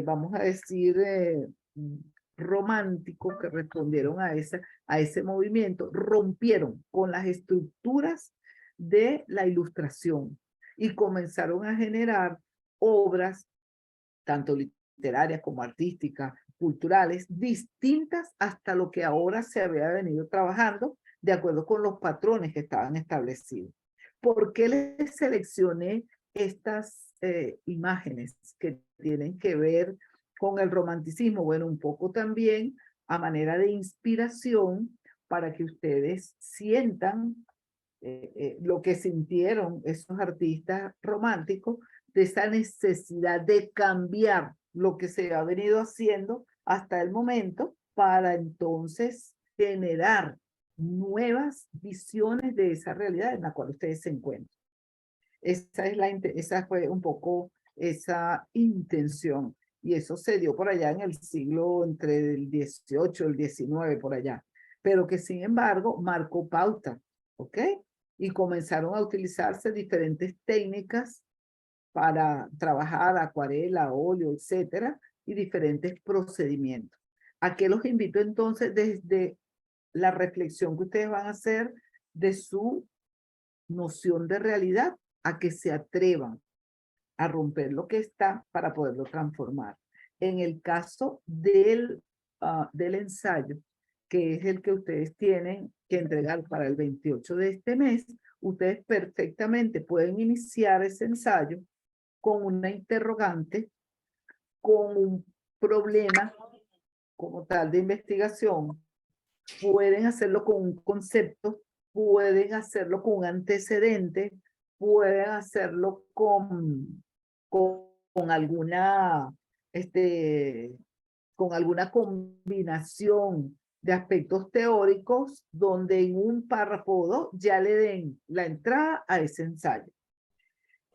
vamos a decir, románticos que respondieron a ese movimiento, rompieron con las estructuras de la ilustración y comenzaron a generar obras, tanto literarias como artísticas, culturales, distintas hasta lo que ahora se había venido trabajando de acuerdo con los patrones que estaban establecidos. ¿Por qué les seleccioné estas imágenes que tienen que ver con el romanticismo? Bueno, un poco también a manera de inspiración para que ustedes sientan lo que sintieron esos artistas románticos, de esa necesidad de cambiar lo que se ha venido haciendo hasta el momento para entonces generar nuevas visiones de esa realidad en la cual ustedes se encuentran. Esa fue un poco esa intención, y eso se dio por allá en el siglo entre el 18 y el 19 por allá, pero que sin embargo marcó pauta, ¿ok? Y comenzaron a utilizarse diferentes técnicas para trabajar acuarela, óleo, etcétera, y diferentes procedimientos. ¿A qué los invito entonces desde la reflexión que ustedes van a hacer de su noción de realidad, a que se atrevan a romper lo que está para poderlo transformar? En el caso del ensayo, que es el que ustedes tienen que entregar para el 28 de este mes, ustedes perfectamente pueden iniciar ese ensayo con una interrogante, con un problema como tal de investigación. Pueden hacerlo con un concepto, pueden hacerlo con un antecedente, pueden hacerlo con alguna, con alguna combinación de aspectos teóricos donde en un párrafo o dos ya le den la entrada a ese ensayo.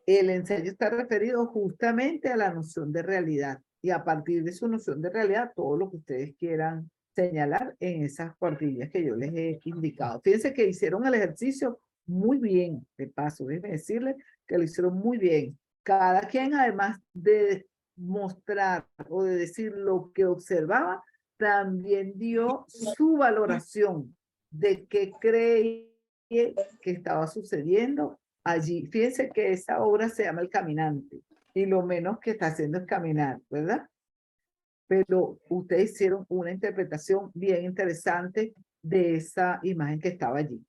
El ensayo está referido justamente a la noción de realidad y a partir de su noción de realidad todo lo que ustedes quieran señalar en esas cuartillas que yo les he indicado. Fíjense que hicieron el ejercicio muy bien, de paso, déjenme decirles que lo hicieron muy bien. Cada quien, además de mostrar o de decir lo que observaba, también dio su valoración de qué creía que estaba sucediendo allí. Fíjense que esa obra se llama El Caminante y lo menos que está haciendo es caminar, ¿verdad? Pero ustedes hicieron una interpretación bien interesante de esa imagen que estaba allí.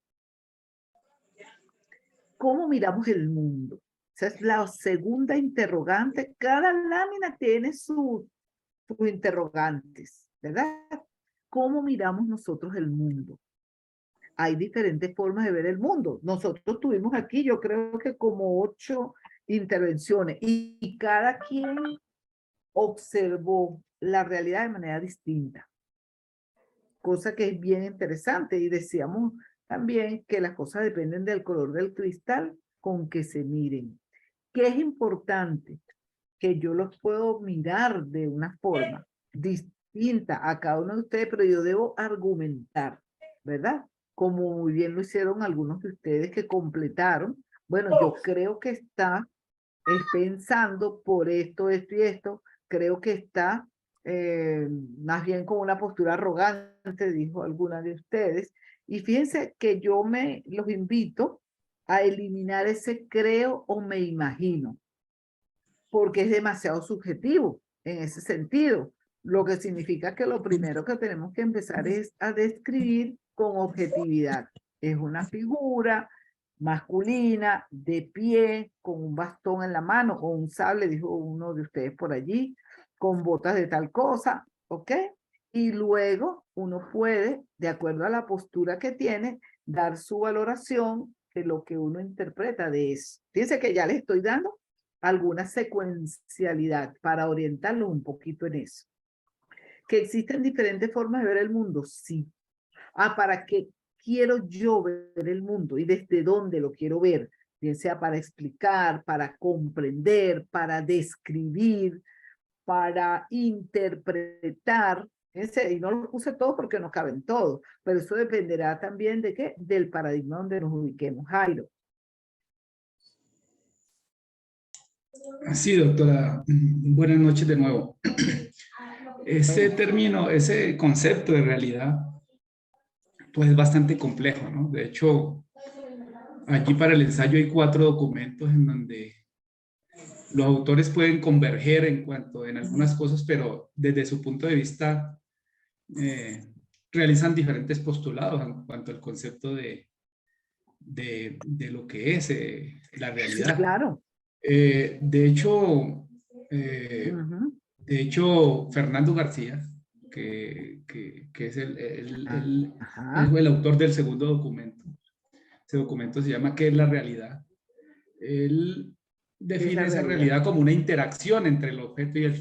¿Cómo miramos el mundo? Esa es la segunda interrogante. Cada lámina tiene sus interrogantes, ¿verdad? ¿Cómo miramos nosotros el mundo? Hay diferentes formas de ver el mundo. Nosotros tuvimos aquí, yo creo que como 8 intervenciones y cada quien observó la realidad de manera distinta. Cosa que es bien interesante y decíamos también que las cosas dependen del color del cristal con que se miren. ¿Qué es importante? Que yo los puedo mirar de una forma distinta a cada uno de ustedes, pero yo debo argumentar, ¿verdad? Como muy bien lo hicieron algunos de ustedes que completaron. Bueno, yo creo que está pensando por esto, esto y esto. Creo que está más bien con una postura arrogante, dijo alguna de ustedes. Y fíjense que yo los invito a eliminar ese creo o me imagino, porque es demasiado subjetivo en ese sentido, lo que significa que lo primero que tenemos que empezar es a describir con objetividad. Es una figura masculina, de pie, con un bastón en la mano, o un sable, dijo uno de ustedes por allí, con botas de tal cosa, ¿ok? Y luego uno puede, de acuerdo a la postura que tiene, dar su valoración de lo que uno interpreta de eso. Fíjense que ya les estoy dando alguna secuencialidad para orientarlo un poquito en eso. ¿Que existen diferentes formas de ver el mundo? Sí. ¿Para qué quiero yo ver el mundo y desde dónde lo quiero ver? Bien sea para explicar, para comprender, para describir, para interpretar. Y no lo puse todo porque no caben todos, pero eso dependerá también de qué, del paradigma donde nos ubiquemos. Jairo. Sí, doctora. Buenas noches de nuevo. Ese término, ese concepto de realidad, pues es bastante complejo, ¿no? De hecho, aquí para el ensayo hay 4 documentos en donde los autores pueden converger en algunas cosas, pero desde su punto de vista realizan diferentes postulados en cuanto al concepto de lo que es la realidad. Sí, claro. De hecho, Fernando García, que es el autor del segundo documento, ese documento se llama ¿Qué es la realidad? Él define esa realidad como una interacción entre el objeto y el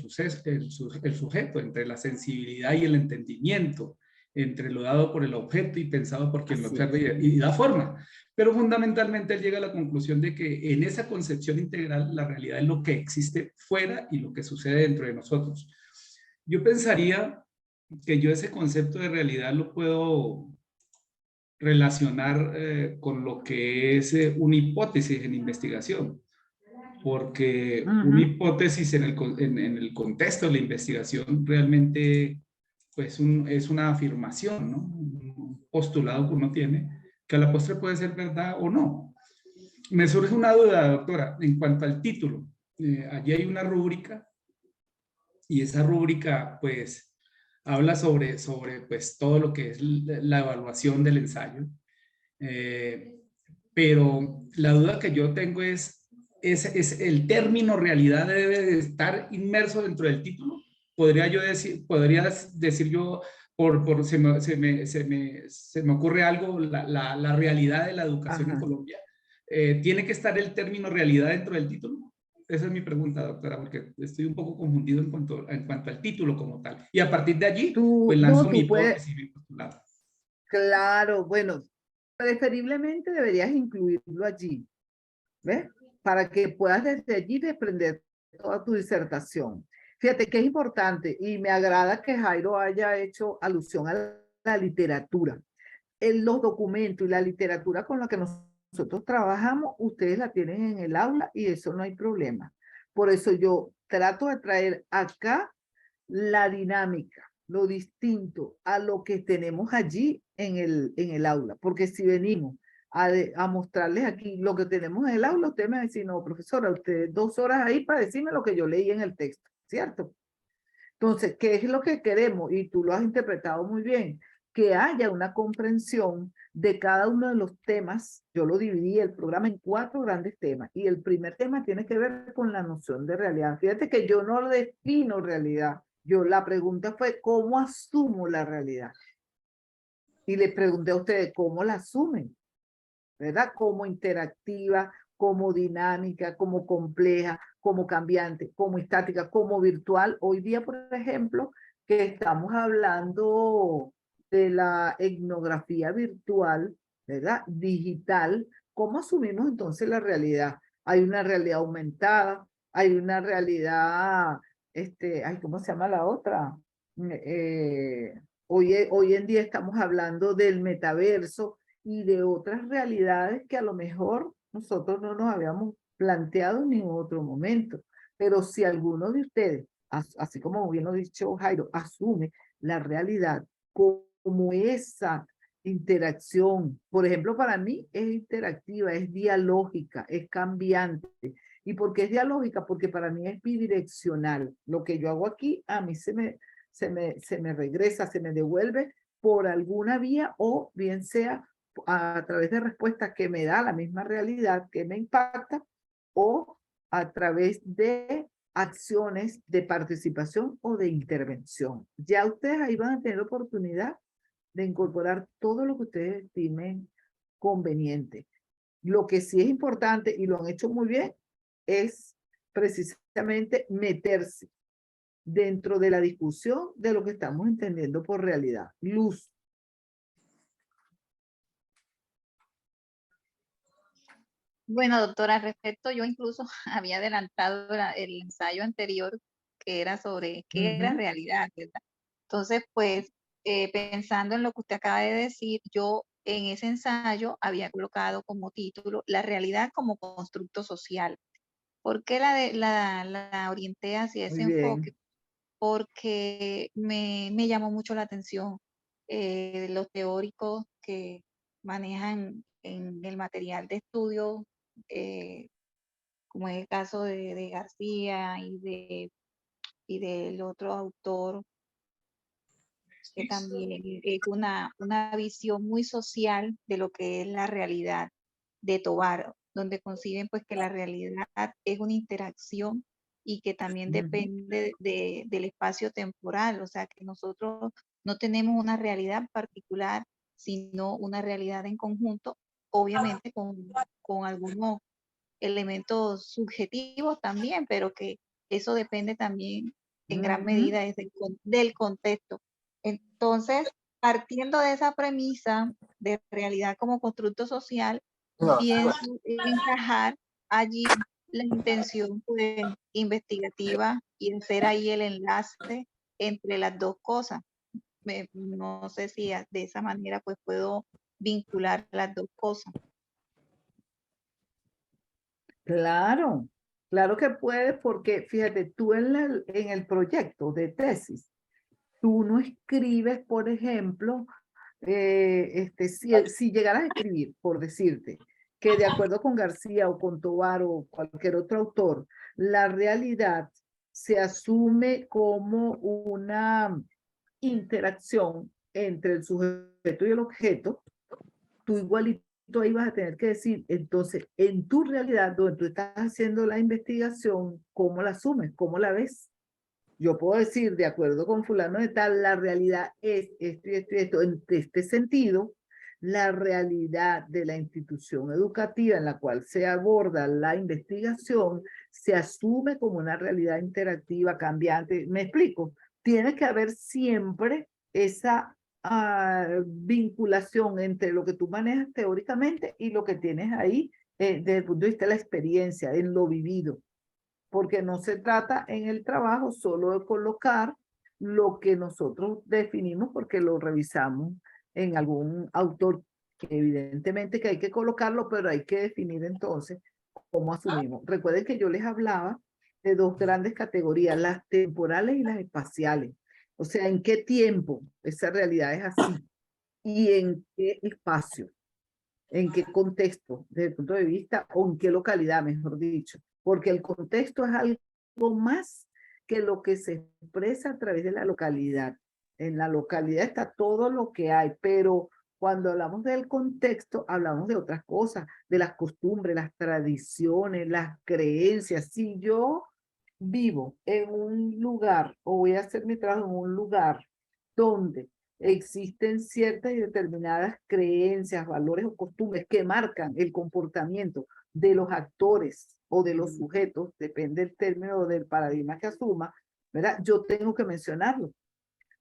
sujeto, entre la sensibilidad y el entendimiento, entre lo dado por el objeto y pensado por quien lo observa y da forma. Pero fundamentalmente él llega a la conclusión de que en esa concepción integral la realidad es lo que existe fuera y lo que sucede dentro de nosotros. Yo pensaría que yo ese concepto de realidad lo puedo relacionar con lo que es una hipótesis en investigación. Porque una hipótesis en el contexto de la investigación realmente pues es una afirmación, ¿no? Un postulado que uno tiene, que a la postre puede ser verdad o no. Me surge una duda, doctora, en cuanto al título. Allí hay una rúbrica y esa rúbrica pues habla sobre pues todo lo que es la evaluación del ensayo. Pero la duda que yo tengo es el término realidad debe de estar inmerso dentro del título. Podría decir yo, se me ocurre algo, la realidad de la educación en Colombia. ¿Tiene que estar el término realidad dentro del título? esa es mi pregunta, doctora, porque estoy un poco confundido en cuanto al título como tal. Y a partir de allí, pues lanzo mi hipótesis, mi postulado. Claro, bueno, preferiblemente deberías incluirlo allí, ¿ves? Para que puedas desde allí desprender toda tu disertación. Fíjate que es importante y me agrada que Jairo haya hecho alusión a la literatura. Los documentos y la literatura con la que nosotros trabajamos, ustedes la tienen en el aula y eso no hay problema. Por eso yo trato de traer acá la dinámica, lo distinto a lo que tenemos allí en el aula. Porque si venimos a mostrarles aquí lo que tenemos en el aula, usted me va a decir, no, profesora, usted 2 horas ahí para decirme lo que yo leí en el texto, ¿cierto? Entonces, ¿qué es lo que queremos? Y tú lo has interpretado muy bien, que haya una comprensión de cada uno de los temas. Yo lo dividí el programa en 4 grandes temas y el primer tema tiene que ver con la noción de realidad. Fíjate que yo no defino realidad. La pregunta fue, ¿cómo asumo la realidad? Y le pregunté a ustedes, ¿cómo la asumen? ¿Verdad? Como interactiva, como dinámica, como compleja, como cambiante, como estática, como virtual. Hoy día, por ejemplo, que estamos hablando de la etnografía virtual, ¿verdad? Digital, ¿cómo asumimos entonces la realidad? Hay una realidad aumentada, hay una realidad, ay, ¿cómo se llama la otra? Hoy en día estamos hablando del metaverso y de otras realidades que a lo mejor nosotros no nos habíamos planteado en ningún otro momento. Pero si alguno de ustedes, así como bien lo ha dicho Jairo, asume la realidad como esa interacción, por ejemplo, para mí es interactiva, es dialógica, es cambiante. ¿Y por qué es dialógica? Porque para mí es bidireccional. Lo que yo hago aquí, a mí se me regresa, se me devuelve por alguna vía o bien sea a través de respuestas que me da la misma realidad que me impacta o a través de acciones de participación o de intervención. Ya ustedes ahí van a tener oportunidad de incorporar todo lo que ustedes estimen conveniente. Lo que sí es importante, y lo han hecho muy bien, es precisamente meterse dentro de la discusión de lo que estamos entendiendo por realidad. Luz. Bueno, doctora, al respecto, yo incluso había adelantado el ensayo anterior que era sobre qué era realidad, ¿verdad? Entonces, pues, pensando en lo que usted acaba de decir, yo en ese ensayo había colocado como título la realidad como constructo social. ¿Por qué la orienté hacia ese enfoque? Porque me llamó mucho la atención los teóricos que manejan en el material de estudio, como es el caso de García y del otro autor, que también es una visión muy social de lo que es la realidad de Tovar, donde conciben pues que la realidad es una interacción y que también depende del espacio temporal, o sea que nosotros no tenemos una realidad particular, sino una realidad en conjunto, obviamente con algunos elementos subjetivos también, pero que eso depende también en gran medida del contexto. Entonces, partiendo de esa premisa de realidad como constructo social, pienso encajar allí la intención pues, investigativa y hacer ahí el enlace entre las dos cosas. No sé si de esa manera pues puedo vincular las dos cosas. Claro, claro que puedes, porque fíjate, tú en el proyecto de tesis, tú no escribes, por ejemplo, si llegaras a escribir, por decirte, que de acuerdo con García o con Tovar o cualquier otro autor, la realidad se asume como una interacción entre el sujeto y el objeto, tú igualito ahí vas a tener que decir, entonces, en tu realidad, donde tú estás haciendo la investigación, ¿cómo la asumes? ¿Cómo la ves? Yo puedo decir, de acuerdo con fulano de tal, la realidad es esto y esto y esto, en este sentido, la realidad de la institución educativa en la cual se aborda la investigación se asume como una realidad interactiva, cambiante. ¿Me explico? Tiene que haber siempre esa vinculación entre lo que tú manejas teóricamente y lo que tienes ahí desde el punto de vista de la experiencia, en lo vivido. Porque no se trata en el trabajo solo de colocar lo que nosotros definimos porque lo revisamos en algún autor, que evidentemente que hay que colocarlo, pero hay que definir entonces cómo asumimos. Recuerden que yo les hablaba de dos grandes categorías, las temporales y las espaciales. O sea, ¿en qué tiempo esa realidad es así? ¿Y en qué espacio? ¿En qué contexto? Desde el punto de vista, o en qué localidad, mejor dicho. Porque el contexto es algo más que lo que se expresa a través de la localidad. En la localidad está todo lo que hay, pero cuando hablamos del contexto, hablamos de otras cosas, de las costumbres, las tradiciones, las creencias. Si yo vivo en un lugar o voy a hacer mi trabajo en un lugar donde existen ciertas y determinadas creencias, valores o costumbres que marcan el comportamiento de los actores o de los sujetos, depende del término o del paradigma que asuma, ¿verdad? Yo tengo que mencionarlo,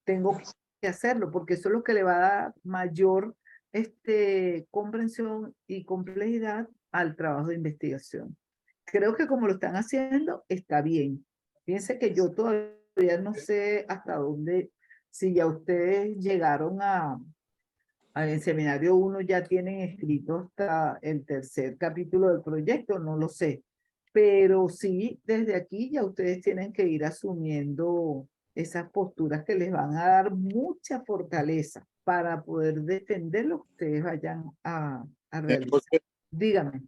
tengo que hacerlo, porque eso es lo que le va a dar mayor comprensión y complejidad al trabajo de investigación. Creo que como lo están haciendo, está bien. Fíjense que yo todavía no sé hasta dónde, si ya ustedes llegaron al seminario 1, ya tienen escrito hasta el tercer capítulo del proyecto, no lo sé. Pero sí, desde aquí ya ustedes tienen que ir asumiendo esas posturas que les van a dar mucha fortaleza para poder defender lo que ustedes vayan a realizar. Dígame.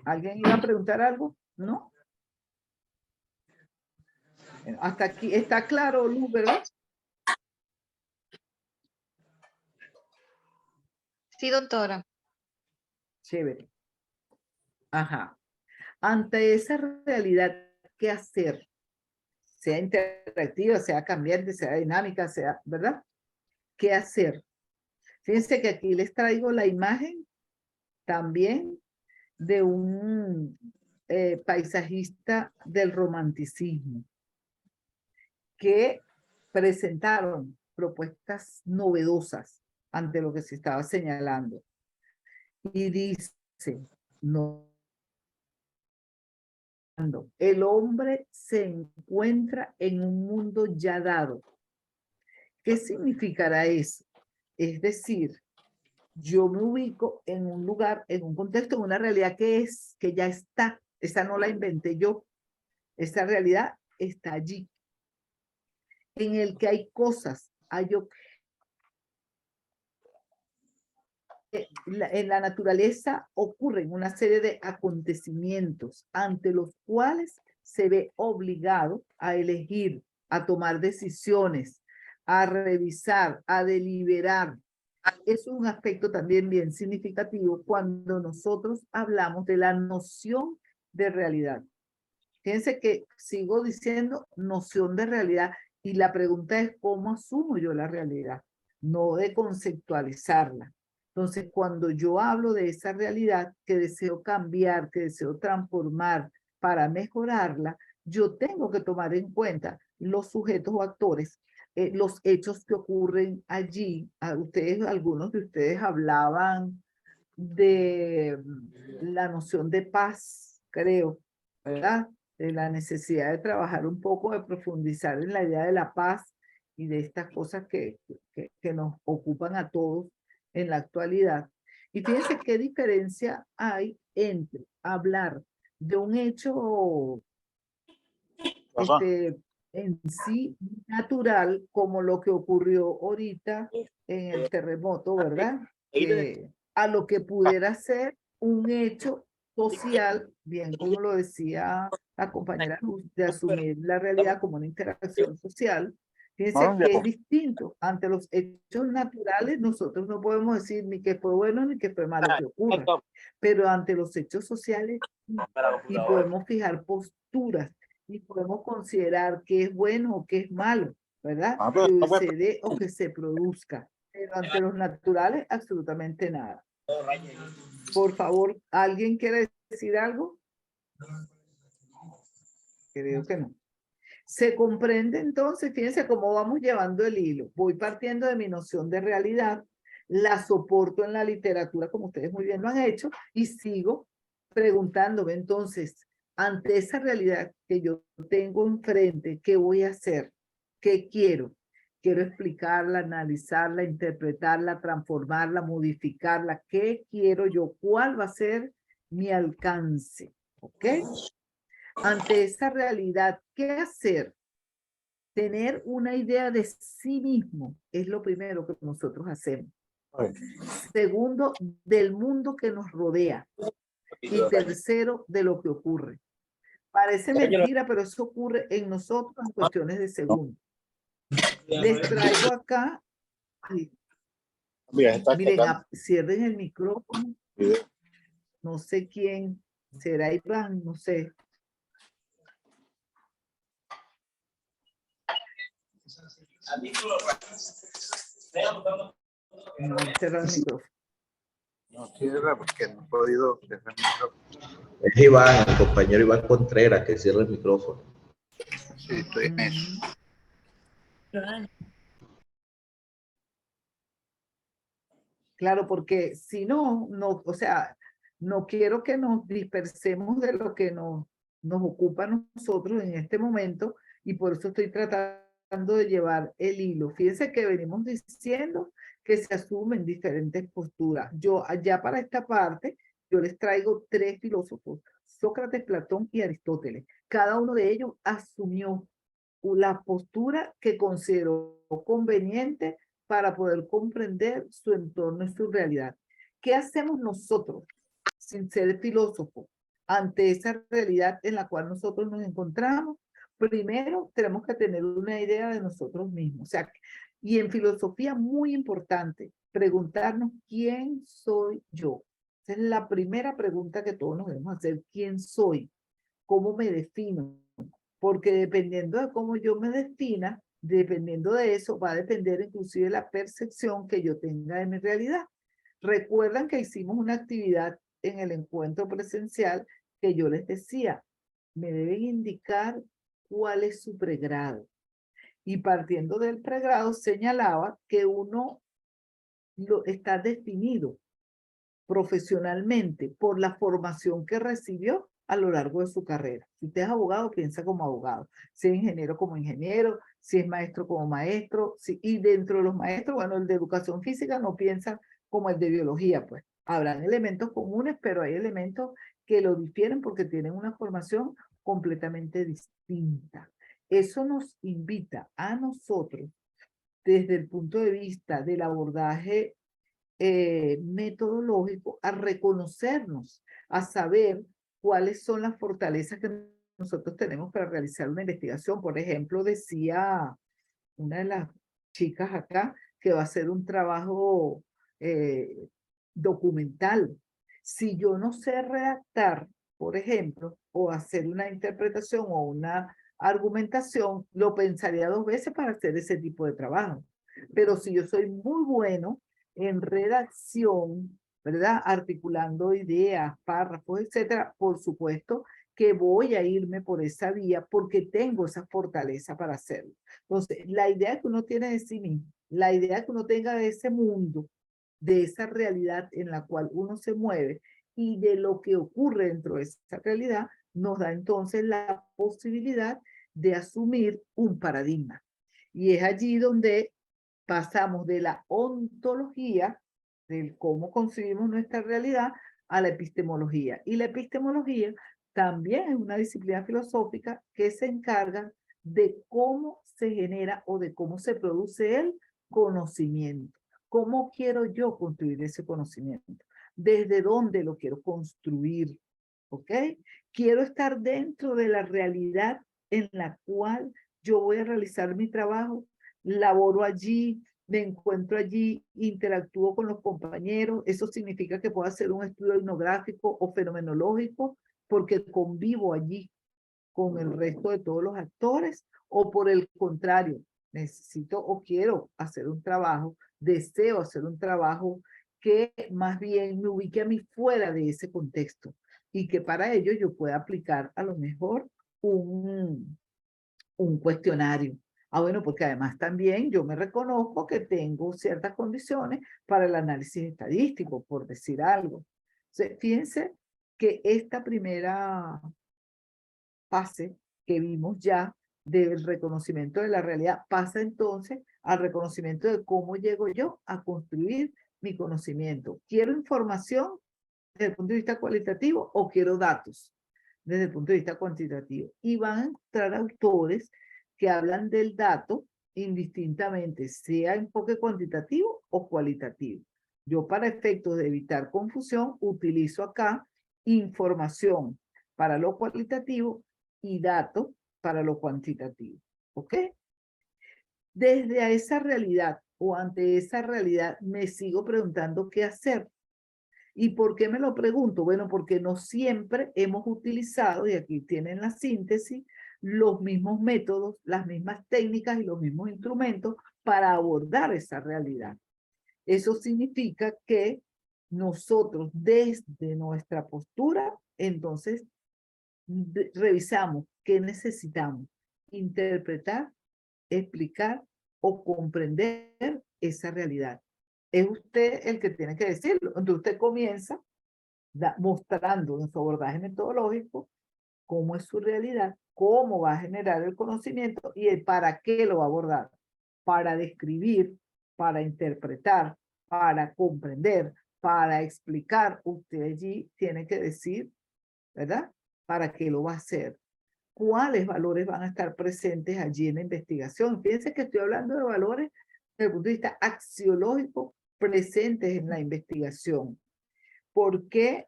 ¿Alguien iba a preguntar algo? ¿No? Hasta aquí está claro, Luz, ¿verdad? Sí, doctora. Chévere. Ajá. Ante esa realidad, ¿qué hacer? Sea interactiva, sea cambiante, sea dinámica, sea, ¿verdad? ¿Qué hacer? Fíjense que aquí les traigo la imagen también de un paisajista del romanticismo que presentaron propuestas novedosas ante lo que se estaba señalando. Y dice, no, el hombre se encuentra en un mundo ya dado. ¿Qué significará eso? Es decir, yo me ubico en un lugar, en un contexto, en una realidad que ya está. Esa no la inventé yo. Esa realidad está allí. En el que hay cosas, en la naturaleza ocurren una serie de acontecimientos ante los cuales se ve obligado a elegir, a tomar decisiones, a revisar, a deliberar. Es un aspecto también bien significativo cuando nosotros hablamos de la noción de realidad. Fíjense que sigo diciendo noción de realidad y la pregunta es ¿cómo asumo yo la realidad? No de conceptualizarla. Entonces, cuando yo hablo de esa realidad que deseo cambiar, que deseo transformar para mejorarla, yo tengo que tomar en cuenta los sujetos o actores, los hechos que ocurren allí. Algunos de ustedes hablaban de la noción de paz, creo, ¿verdad? De la necesidad de trabajar un poco, de profundizar en la idea de la paz y de estas cosas que nos ocupan a todos en la actualidad. Y fíjense qué diferencia hay entre hablar de un hecho en sí natural, como lo que ocurrió ahorita en el terremoto, ¿verdad? A lo que pudiera ser un hecho social, bien como lo decía la compañera Luz, de asumir la realidad como una interacción social. Fíjense que es distinto. Ante los hechos naturales, nosotros no podemos decir ni que fue bueno ni que fue malo que ocurra. Pero ante los hechos sociales, y podemos fijar posturas y podemos considerar qué es bueno o qué es malo, ¿verdad? Que se dé o que se produzca. Pero ante los naturales, absolutamente nada. Por favor, ¿alguien quiere decir algo? Creo que no. Se comprende entonces, fíjense cómo vamos llevando el hilo. Voy partiendo de mi noción de realidad, la soporto en la literatura, como ustedes muy bien lo han hecho, y sigo preguntándome entonces, ante esa realidad que yo tengo enfrente, ¿qué voy a hacer? ¿Qué quiero? Quiero explicarla, analizarla, interpretarla, transformarla, modificarla. ¿Qué quiero yo? ¿Cuál va a ser mi alcance? ¿Ok? Ante esa realidad, ¿qué hacer? Tener una idea de sí mismo es lo primero que nosotros hacemos. Segundo, del mundo que nos rodea. Y tercero, de lo que ocurre. Parece mentira, pero eso ocurre en nosotros en cuestiones de segundos. Les traigo acá. Ay, miren, cierren el micrófono. No sé quién. ¿Será Iván? No sé. No, cerrar el micrófono. No cierra porque no he podido cerrar el micrófono. Es Iván, el compañero Iván Contreras, que cierra el micrófono. Sí, estoy en eso. Claro, porque si no, o sea, no quiero que nos dispersemos de lo que nos ocupa a nosotros en este momento y por eso estoy tratando de llevar el hilo. Fíjense que venimos diciendo que se asumen diferentes posturas. Yo allá para esta parte, yo les traigo 3 filósofos, Sócrates, Platón y Aristóteles. Cada uno de ellos asumió la postura que consideró conveniente para poder comprender su entorno y su realidad. ¿Qué hacemos nosotros, sin ser filósofos, ante esa realidad en la cual nosotros nos encontramos? Primero, tenemos que tener una idea de nosotros mismos. O sea, y en filosofía, muy importante, preguntarnos quién soy yo. Esa es la primera pregunta que todos nos debemos hacer. ¿Quién soy? ¿Cómo me defino? Porque dependiendo de cómo yo me defina, dependiendo de eso, va a depender inclusive la percepción que yo tenga de mi realidad. Recuerdan que hicimos una actividad en el encuentro presencial que yo les decía, me deben indicar cuál es su pregrado. Y partiendo del pregrado señalaba que uno está definido profesionalmente por la formación que recibió a lo largo de su carrera. Si usted es abogado, piensa como abogado. Si es ingeniero, como ingeniero. Si es maestro, como maestro. Y dentro de los maestros, bueno, el de educación física no piensa como el de biología, pues. Habrán elementos comunes, pero hay elementos que lo difieren porque tienen una formación completamente distinta. Eso nos invita a nosotros, desde el punto de vista del abordaje metodológico, a reconocernos, a saber cuáles son las fortalezas que nosotros tenemos para realizar una investigación. Por ejemplo, decía una de las chicas acá que va a hacer un trabajo documental. Si yo no sé redactar, por ejemplo, o hacer una interpretación o una argumentación, lo pensaría 2 veces para hacer ese tipo de trabajo. Pero si yo soy muy bueno en redacción, ¿verdad? Articulando ideas, párrafos, etcétera, por supuesto que voy a irme por esa vía porque tengo esa fortaleza para hacerlo. Entonces, la idea que uno tiene de sí mismo, la idea que uno tenga de ese mundo, de esa realidad en la cual uno se mueve y de lo que ocurre dentro de esa realidad, nos da entonces la posibilidad de asumir un paradigma. Y es allí donde pasamos de la ontología, del cómo concebimos nuestra realidad, a la epistemología. Y la epistemología también es una disciplina filosófica que se encarga de cómo se genera o de cómo se produce el conocimiento. ¿Cómo quiero yo construir ese conocimiento? ¿Desde dónde lo quiero construir? ¿Ok? Quiero estar dentro de la realidad en la cual yo voy a realizar mi trabajo, laboro allí, me encuentro allí, interactúo con los compañeros. Eso significa que puedo hacer un estudio etnográfico o fenomenológico porque convivo allí. con el resto de todos los actores, o por el contrario, necesito o quiero hacer un trabajo, deseo hacer un trabajo que más bien me ubique a mí fuera de ese contexto y que para ello yo pueda aplicar a lo mejor un cuestionario. Ah, bueno, porque además también yo me reconozco que tengo ciertas condiciones para el análisis estadístico, por decir algo. O sea, fíjense que esta primera fase que vimos ya del reconocimiento de la realidad pasa entonces al reconocimiento de cómo llego yo a construir mi conocimiento. ¿Quiero información desde el punto de vista cualitativo o quiero datos desde el punto de vista cuantitativo? Y van a entrar autores que hablan del dato indistintamente, sea enfoque cuantitativo o cualitativo. Yo, para efectos de evitar confusión, utilizo acá información para lo cualitativo y datos para lo cuantitativo. ¿Ok? Desde a esa realidad o ante esa realidad me sigo preguntando qué hacer. ¿Y por qué me lo pregunto? Bueno, porque no siempre hemos utilizado, y aquí tienen la síntesis, los mismos métodos, las mismas técnicas y los mismos instrumentos para abordar esa realidad. Eso significa que nosotros desde nuestra postura, entonces, revisamos qué necesitamos, interpretar, explicar o comprender esa realidad. Es usted el que tiene que decirlo. Entonces usted comienza mostrando en su abordaje metodológico cómo es su realidad, cómo va a generar el conocimiento y el para qué lo va a abordar. Para describir, para interpretar, para comprender, para explicar. Usted allí tiene que decir, ¿verdad? ¿Para qué lo va a hacer? ¿Cuáles valores van a estar presentes allí en la investigación? Fíjense que estoy hablando de valores desde el punto de vista axiológico presentes en la investigación. ¿Por qué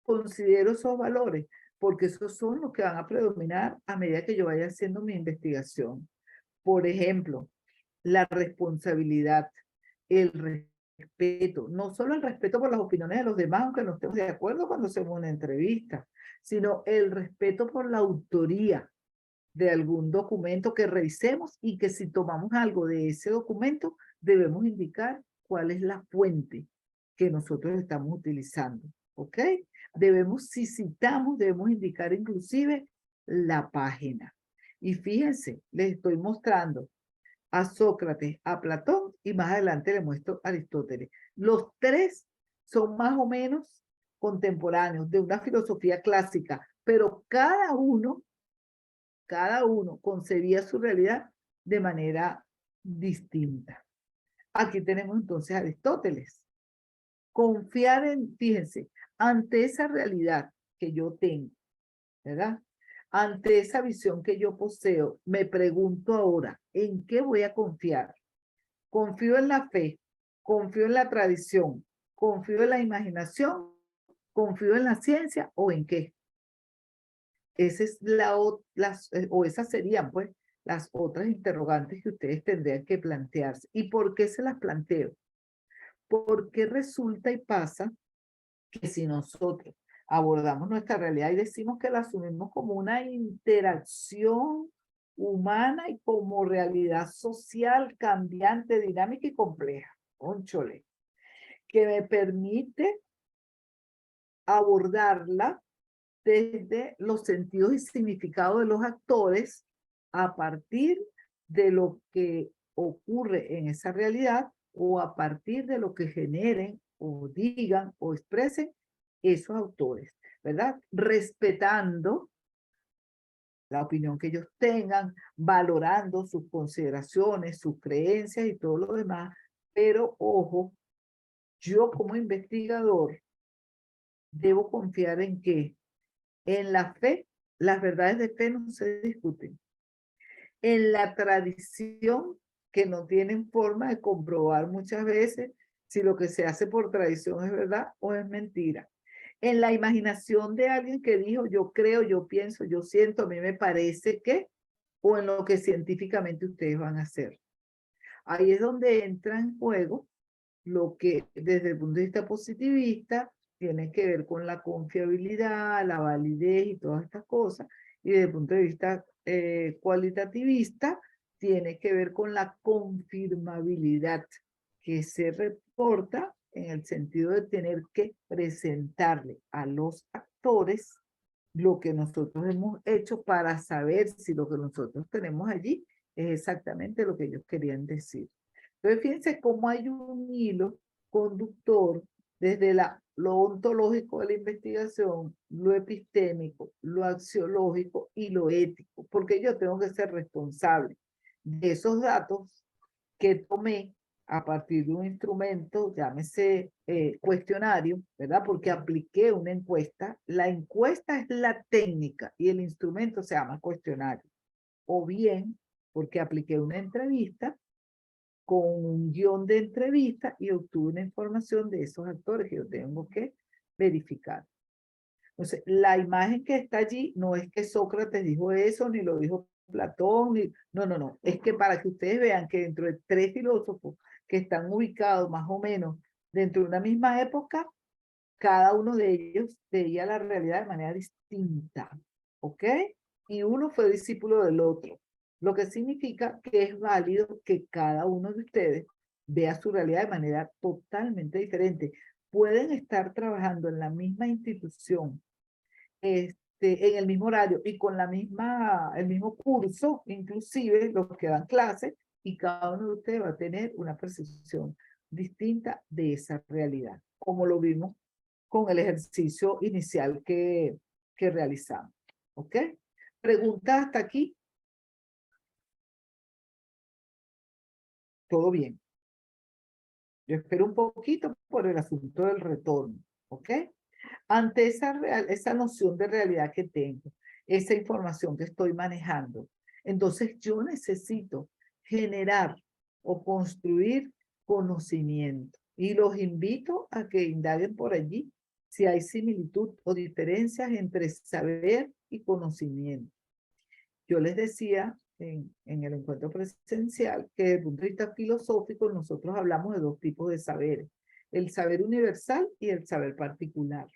considero esos valores? Porque esos son los que van a predominar a medida que yo vaya haciendo mi investigación. Por ejemplo, la responsabilidad, el respeto, no solo el respeto por las opiniones de los demás, aunque no estemos de acuerdo cuando hacemos una entrevista, sino el respeto por la autoría de algún documento que revisemos y que si tomamos algo de ese documento, debemos indicar cuál es la fuente que nosotros estamos utilizando, ¿ok? Si citamos, debemos indicar inclusive la página. Y fíjense, les estoy mostrando a Sócrates, a Platón y más adelante le muestro a Aristóteles. Los tres son más o menos contemporáneos de una filosofía clásica, pero cada uno concebía su realidad de manera distinta. Aquí tenemos entonces a Aristóteles. Confiar en, fíjense, ante esa realidad que yo tengo, ¿verdad? Ante esa visión que yo poseo, me pregunto ahora, ¿en qué voy a confiar? ¿Confío en la fe? ¿Confío en la tradición? ¿Confío en la imaginación? ¿Confío en la ciencia o en qué? Esa es esas serían pues las otras interrogantes que ustedes tendrían que plantearse. ¿Y por qué se las planteo? Porque resulta y pasa que si nosotros abordamos nuestra realidad y decimos que la asumimos como una interacción humana y como realidad social cambiante, dinámica y compleja, cónchole, que me permite abordarla desde los sentidos y significados de los actores a partir de lo que ocurre en esa realidad o a partir de lo que generen o digan o expresen esos autores, ¿verdad? Respetando la opinión que ellos tengan, valorando sus consideraciones, sus creencias y todo lo demás, pero ojo, yo como investigador debo confiar en que en la fe, las verdades de fe no se discuten. En la tradición, que no tienen forma de comprobar muchas veces si lo que se hace por tradición es verdad o es mentira. En la imaginación de alguien que dijo, yo creo, yo pienso, yo siento, a mí me parece que, o en lo que científicamente ustedes van a hacer. Ahí es donde entra en juego lo que desde el punto de vista positivista tiene que ver con la confiabilidad, la validez y todas estas cosas. y desde el punto de vista cualitativista, tiene que ver con la confirmabilidad que se reporta en el sentido de tener que presentarle a los actores lo que nosotros hemos hecho para saber si lo que nosotros tenemos allí es exactamente lo que ellos querían decir. Entonces, fíjense cómo hay un hilo conductor desde lo ontológico de la investigación, lo epistémico, lo axiológico y lo ético, porque yo tengo que ser responsable de esos datos que tomé a partir de un instrumento, llámese cuestionario, ¿verdad? Porque apliqué una encuesta. La encuesta es la técnica y el instrumento se llama cuestionario. O bien, porque apliqué una entrevista con un guión de entrevista y obtuve una información de esos actores que yo tengo que verificar. Entonces, la imagen que está allí no es que Sócrates dijo eso, ni lo dijo Platón, ni, no. Es que para que ustedes vean que dentro de 3 filósofos que están ubicados más o menos dentro de una misma época, cada uno de ellos veía la realidad de manera distinta, ¿ok? Y uno fue discípulo del otro, lo que significa que es válido que cada uno de ustedes vea su realidad de manera totalmente diferente. Pueden estar trabajando en la misma institución, en el mismo horario y con el mismo curso, inclusive los que dan clases, y cada uno de ustedes va a tener una percepción distinta de esa realidad, como lo vimos con el ejercicio inicial que realizamos. ¿Ok? ¿Preguntas hasta aquí? Todo bien. Yo espero un poquito por el asunto del retorno. ¿Ok? Ante esa noción de realidad que tengo, esa información que estoy manejando, entonces yo necesito generar o construir conocimiento. Y los invito a que indaguen por allí si hay similitud o diferencias entre saber y conocimiento. Yo les decía en el encuentro presencial que desde el punto de vista filosófico nosotros hablamos de 2 tipos de saberes, el saber universal y el saber particular.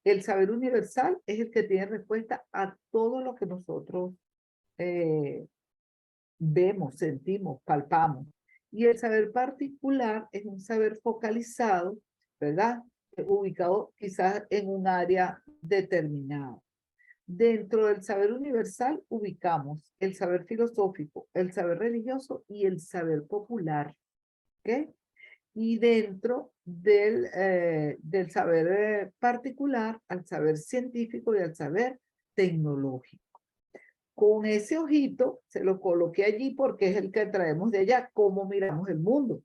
El saber universal es el que tiene respuesta a todo lo que nosotros vemos, sentimos, palpamos. Y el saber particular es un saber focalizado, ¿verdad? Ubicado quizás en un área determinada. Dentro del saber universal ubicamos el saber filosófico, el saber religioso y el saber popular. ¿Ok? Y dentro del saber particular, al saber científico y al saber tecnológico. Con ese ojito se lo coloqué allí porque es el que traemos de allá, cómo miramos el mundo.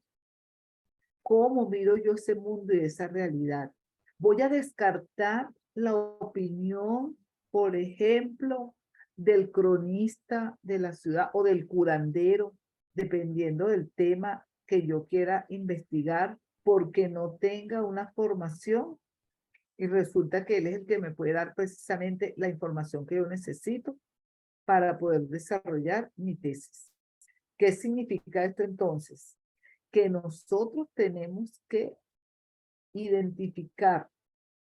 ¿Cómo miro yo ese mundo y esa realidad? Voy a descartar la opinión, por ejemplo, del cronista de la ciudad o del curandero, dependiendo del tema que yo quiera investigar, porque no tenga una formación y resulta que él es el que me puede dar precisamente la información que yo necesito para poder desarrollar mi tesis. ¿Qué significa esto entonces? Que nosotros tenemos que identificar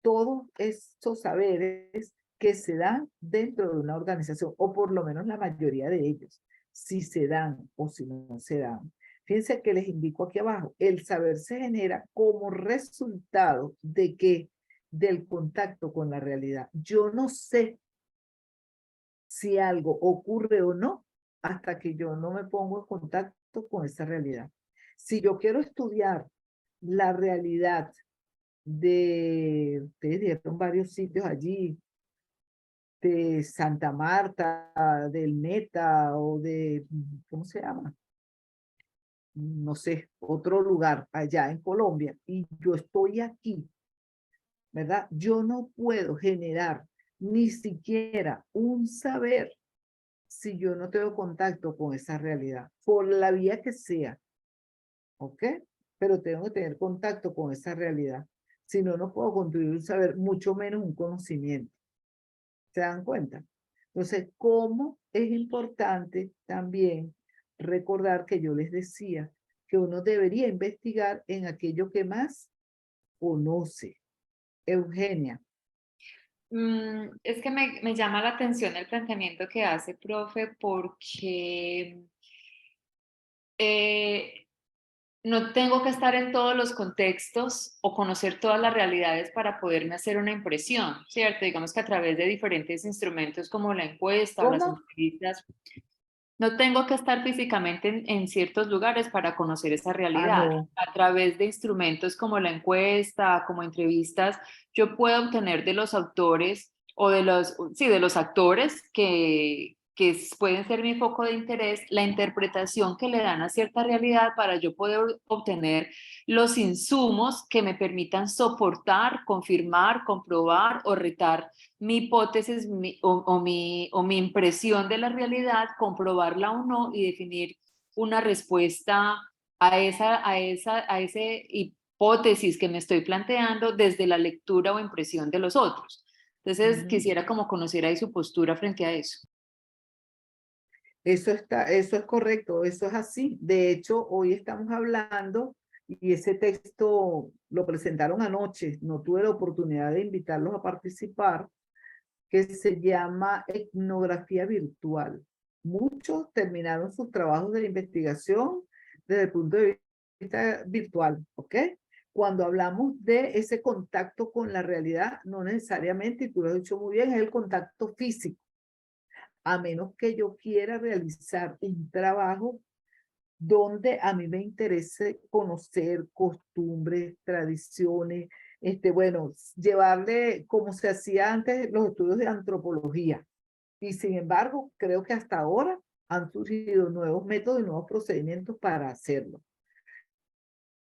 todos esos saberes que se dan dentro de una organización, o por lo menos la mayoría de ellos, si se dan o si no se dan. Fíjense que les indico aquí abajo, el saber se genera como resultado de que del contacto con la realidad. Yo no sé si algo ocurre o no hasta que yo no me pongo en contacto con esa realidad. Si yo quiero estudiar la realidad ustedes dieron varios sitios allí, de Santa Marta, del Meta o de, ¿cómo se llama? No sé, otro lugar allá en Colombia, y yo estoy aquí, ¿verdad? Yo no puedo generar ni siquiera un saber si yo no tengo contacto con esa realidad, por la vía que sea, ¿ok? Pero tengo que tener contacto con esa realidad. Si no, no puedo construir un saber, mucho menos un conocimiento. ¿Se dan cuenta? Entonces, ¿cómo es importante también recordar que yo les decía que uno debería investigar en aquello que más conoce? Eugenia. Es que me llama la atención el planteamiento que hace, profe, porque no tengo que estar en todos los contextos o conocer todas las realidades para poderme hacer una impresión, ¿cierto? Digamos que a través de diferentes instrumentos como la encuesta o las entrevistas, no tengo que estar físicamente en ciertos lugares para conocer esa realidad. no. A través de instrumentos como la encuesta, como entrevistas, yo puedo obtener de los autores o de los actores que pueden ser mi foco de interés, la interpretación que le dan a cierta realidad para yo poder obtener los insumos que me permitan soportar, confirmar, comprobar o retar mi hipótesis o mi impresión de la realidad, comprobarla o no y definir una respuesta a esa hipótesis que me estoy planteando desde la lectura o impresión de los otros. Entonces, quisiera como conocer ahí su postura frente a eso. Eso es correcto, eso es así. De hecho, hoy estamos hablando y ese texto lo presentaron anoche, no tuve la oportunidad de invitarlos a participar, que se llama etnografía virtual. Muchos terminaron sus trabajos de investigación desde el punto de vista virtual, ¿ok? Cuando hablamos de ese contacto con la realidad, no necesariamente, y tú lo has dicho muy bien, es el contacto físico. A menos que yo quiera realizar un trabajo donde a mí me interese conocer costumbres, tradiciones, bueno, llevarle como se hacía antes los estudios de antropología. Y sin embargo, creo que hasta ahora han surgido nuevos métodos y nuevos procedimientos para hacerlo.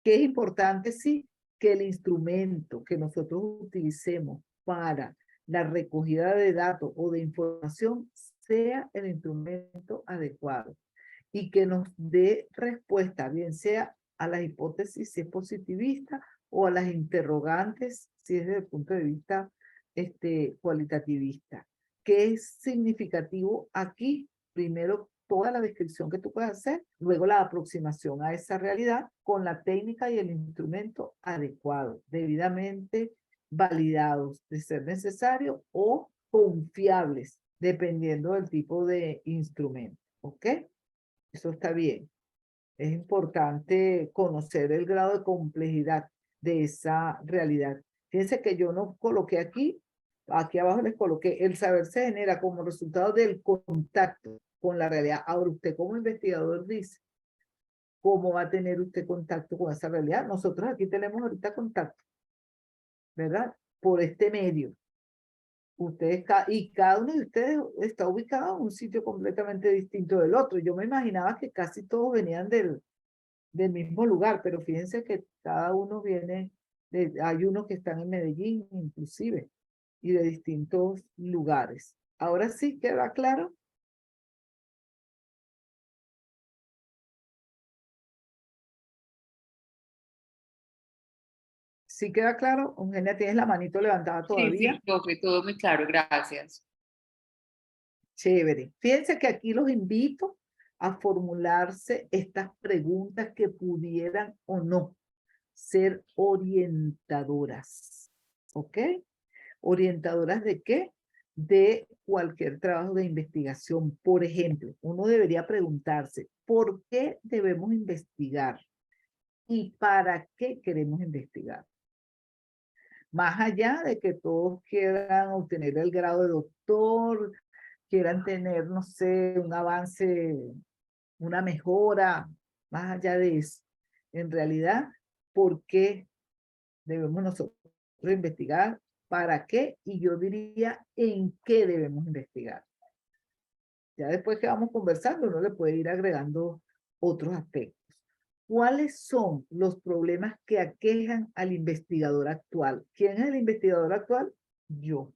Que es importante, sí, que el instrumento que nosotros utilicemos para la recogida de datos o de información sea el instrumento adecuado y que nos dé respuesta, bien sea a las hipótesis si es positivista o a las interrogantes si es desde el punto de vista cualitativista. ¿Qué es significativo aquí? Primero, toda la descripción que tú puedes hacer, luego la aproximación a esa realidad con la técnica y el instrumento adecuado, debidamente validados de ser necesario o confiables, dependiendo del tipo de instrumento. ¿Ok? Eso está bien. Es importante conocer el grado de complejidad de esa realidad. Fíjense que yo no coloqué aquí abajo les coloqué, el saber se genera como resultado del contacto con la realidad. Ahora usted como investigador dice, ¿cómo va a tener usted contacto con esa realidad? Nosotros aquí tenemos ahorita contacto, ¿verdad? Por este medio. Ustedes, y cada uno de ustedes está ubicado en un sitio completamente distinto del otro. Yo me imaginaba que casi todos venían del mismo lugar, pero fíjense que cada uno viene, hay unos que están en Medellín inclusive, y de distintos lugares. Ahora sí queda claro. ¿Sí queda claro? Eugenia, tienes la manito levantada todavía. Sí, profe, todo muy claro, gracias. Chévere. Fíjense que aquí los invito a formularse estas preguntas que pudieran o no ser orientadoras. ¿Ok? ¿Orientadoras de qué? De cualquier trabajo de investigación. Por ejemplo, uno debería preguntarse, ¿por qué debemos investigar? ¿Y para qué queremos investigar? Más allá de que todos quieran obtener el grado de doctor, quieran tener, no sé, un avance, una mejora, más allá de eso. En realidad, ¿por qué debemos nosotros investigar? ¿Para qué? Y yo diría, ¿en qué debemos investigar? Ya después que vamos conversando, uno le puede ir agregando otros aspectos. ¿Cuáles son los problemas que aquejan al investigador actual? ¿Quién es el investigador actual? Yo.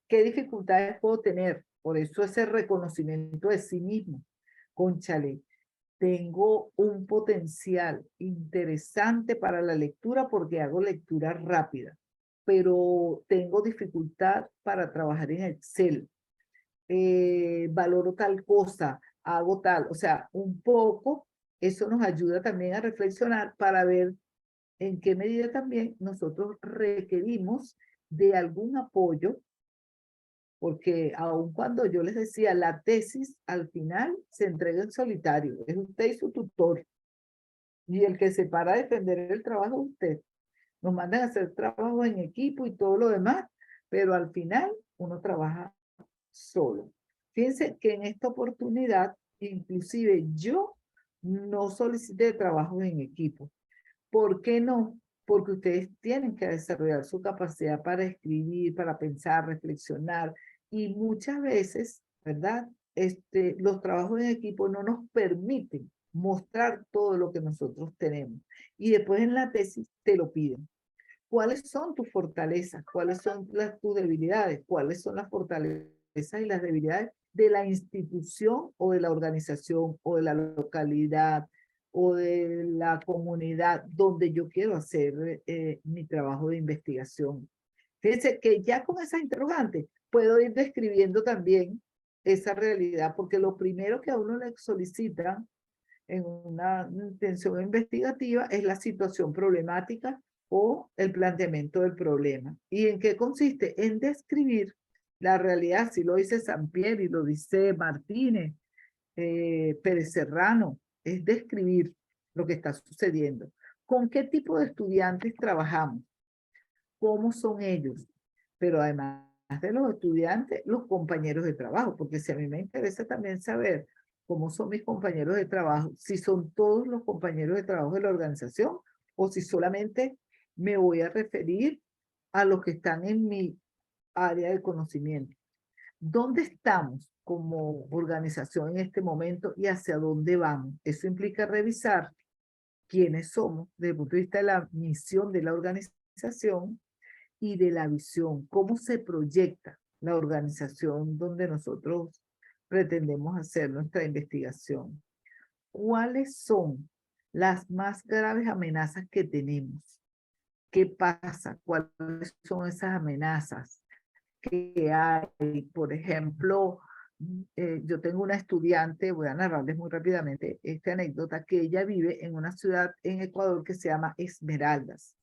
¿Qué dificultades puedo tener? Por eso ese reconocimiento de sí mismo. Cónchale, tengo un potencial interesante para la lectura porque hago lectura rápida, pero tengo dificultad para trabajar en Excel. Valoro tal cosa, hago tal, o sea, un poco, eso nos ayuda también a reflexionar para ver en qué medida también nosotros requerimos de algún apoyo porque aun cuando yo les decía, la tesis al final se entrega en solitario, es usted y su tutor, y el que se para a defender el trabajo es usted. Nos mandan a hacer trabajo en equipo y todo lo demás, pero al final uno trabaja solo. Fíjense que en esta oportunidad, inclusive yo no solicité trabajo en equipo. ¿Por qué no? Porque ustedes tienen que desarrollar su capacidad para escribir, para pensar, reflexionar, y muchas veces, ¿verdad? Los trabajos en equipo no nos permiten mostrar todo lo que nosotros tenemos. Y después en la tesis te lo piden. ¿Cuáles son tus fortalezas? ¿Cuáles son tus debilidades? ¿Cuáles son las fortalezas y las debilidades de la institución o de la organización o de la localidad o de la comunidad donde yo quiero hacer mi trabajo de investigación? Fíjense que ya con esas interrogantes puedo ir describiendo también esa realidad, porque lo primero que a uno le solicitan en una intención investigativa es la situación problemática o el planteamiento del problema. ¿Y en qué consiste? En describir la realidad, si lo dice Sampieri y lo dice Martínez, Pérez Serrano, es describir lo que está sucediendo. ¿Con qué tipo de estudiantes trabajamos? ¿Cómo son ellos? Pero además de los estudiantes, los compañeros de trabajo, porque si a mí me interesa también saber cómo son mis compañeros de trabajo, si son todos los compañeros de trabajo de la organización o si solamente me voy a referir a los que están en mi área de conocimiento. ¿Dónde estamos como organización en este momento y hacia dónde vamos? Eso implica revisar quiénes somos desde el punto de vista de la misión de la organización y de la visión, cómo se proyecta la organización donde nosotros pretendemos hacer nuestra investigación. ¿Cuáles son las más graves amenazas que tenemos? ¿Qué pasa? ¿Cuáles son esas amenazas que hay? Por ejemplo, yo tengo una estudiante, voy a narrarles muy rápidamente esta anécdota, que ella vive en una ciudad en Ecuador que se llama Esmeraldas.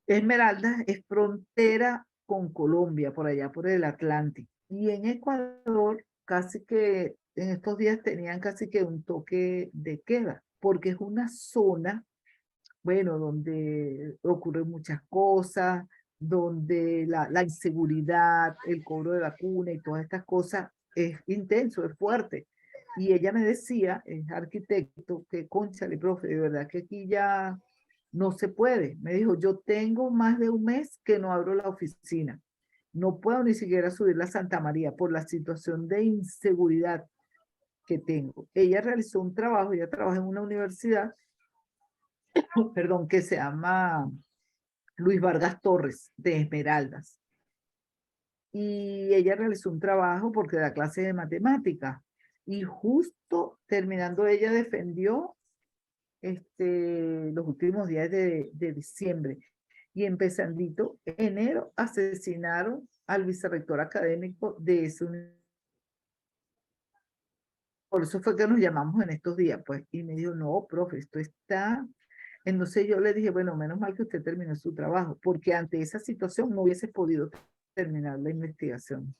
Esmeraldas es frontera con Colombia, por allá por el Atlántico. Y en Ecuador, casi que en estos días tenían casi que un toque de queda, porque es una zona, bueno, donde ocurren muchas cosas, donde la inseguridad, el cobro de vacuna y todas estas cosas es intenso, es fuerte. Y ella me decía, es arquitecto, que cónchale, profe, de verdad que aquí ya no se puede. Me dijo, yo tengo más de un mes que no abro la oficina. No puedo ni siquiera subir la Santa María por la situación de inseguridad que tengo. Ella realizó un trabajo, ella trabaja en una universidad, perdón, que se llama Luis Vargas Torres, de Esmeraldas. Y ella realizó un trabajo porque da clases de matemáticas. Y justo terminando, ella defendió los últimos días de diciembre. Y empezandito enero asesinaron al vicerrector académico de ese universidad. Por eso fue que nos llamamos en estos días, pues. Y me dijo, no, profe, esto está... Entonces yo le dije, bueno, menos mal que usted terminó su trabajo, porque ante esa situación no hubiese podido terminar la investigación.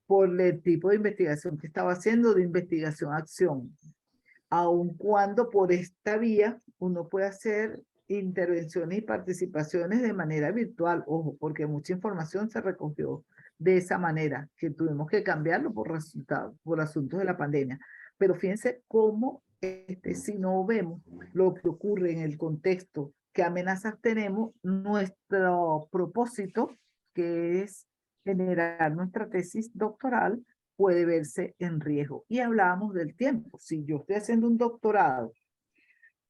Por el tipo de investigación que estaba haciendo, de investigación-acción. Aun cuando por esta vía uno puede hacer intervenciones y participaciones de manera virtual, ojo, porque mucha información se recogió de esa manera, que tuvimos que cambiarlo por resultados, por asuntos de la pandemia. Pero fíjense cómo si no vemos lo que ocurre en el contexto, qué amenazas tenemos, nuestro propósito, que es generar nuestra tesis doctoral, puede verse en riesgo. Y hablábamos del tiempo. Si yo estoy haciendo un doctorado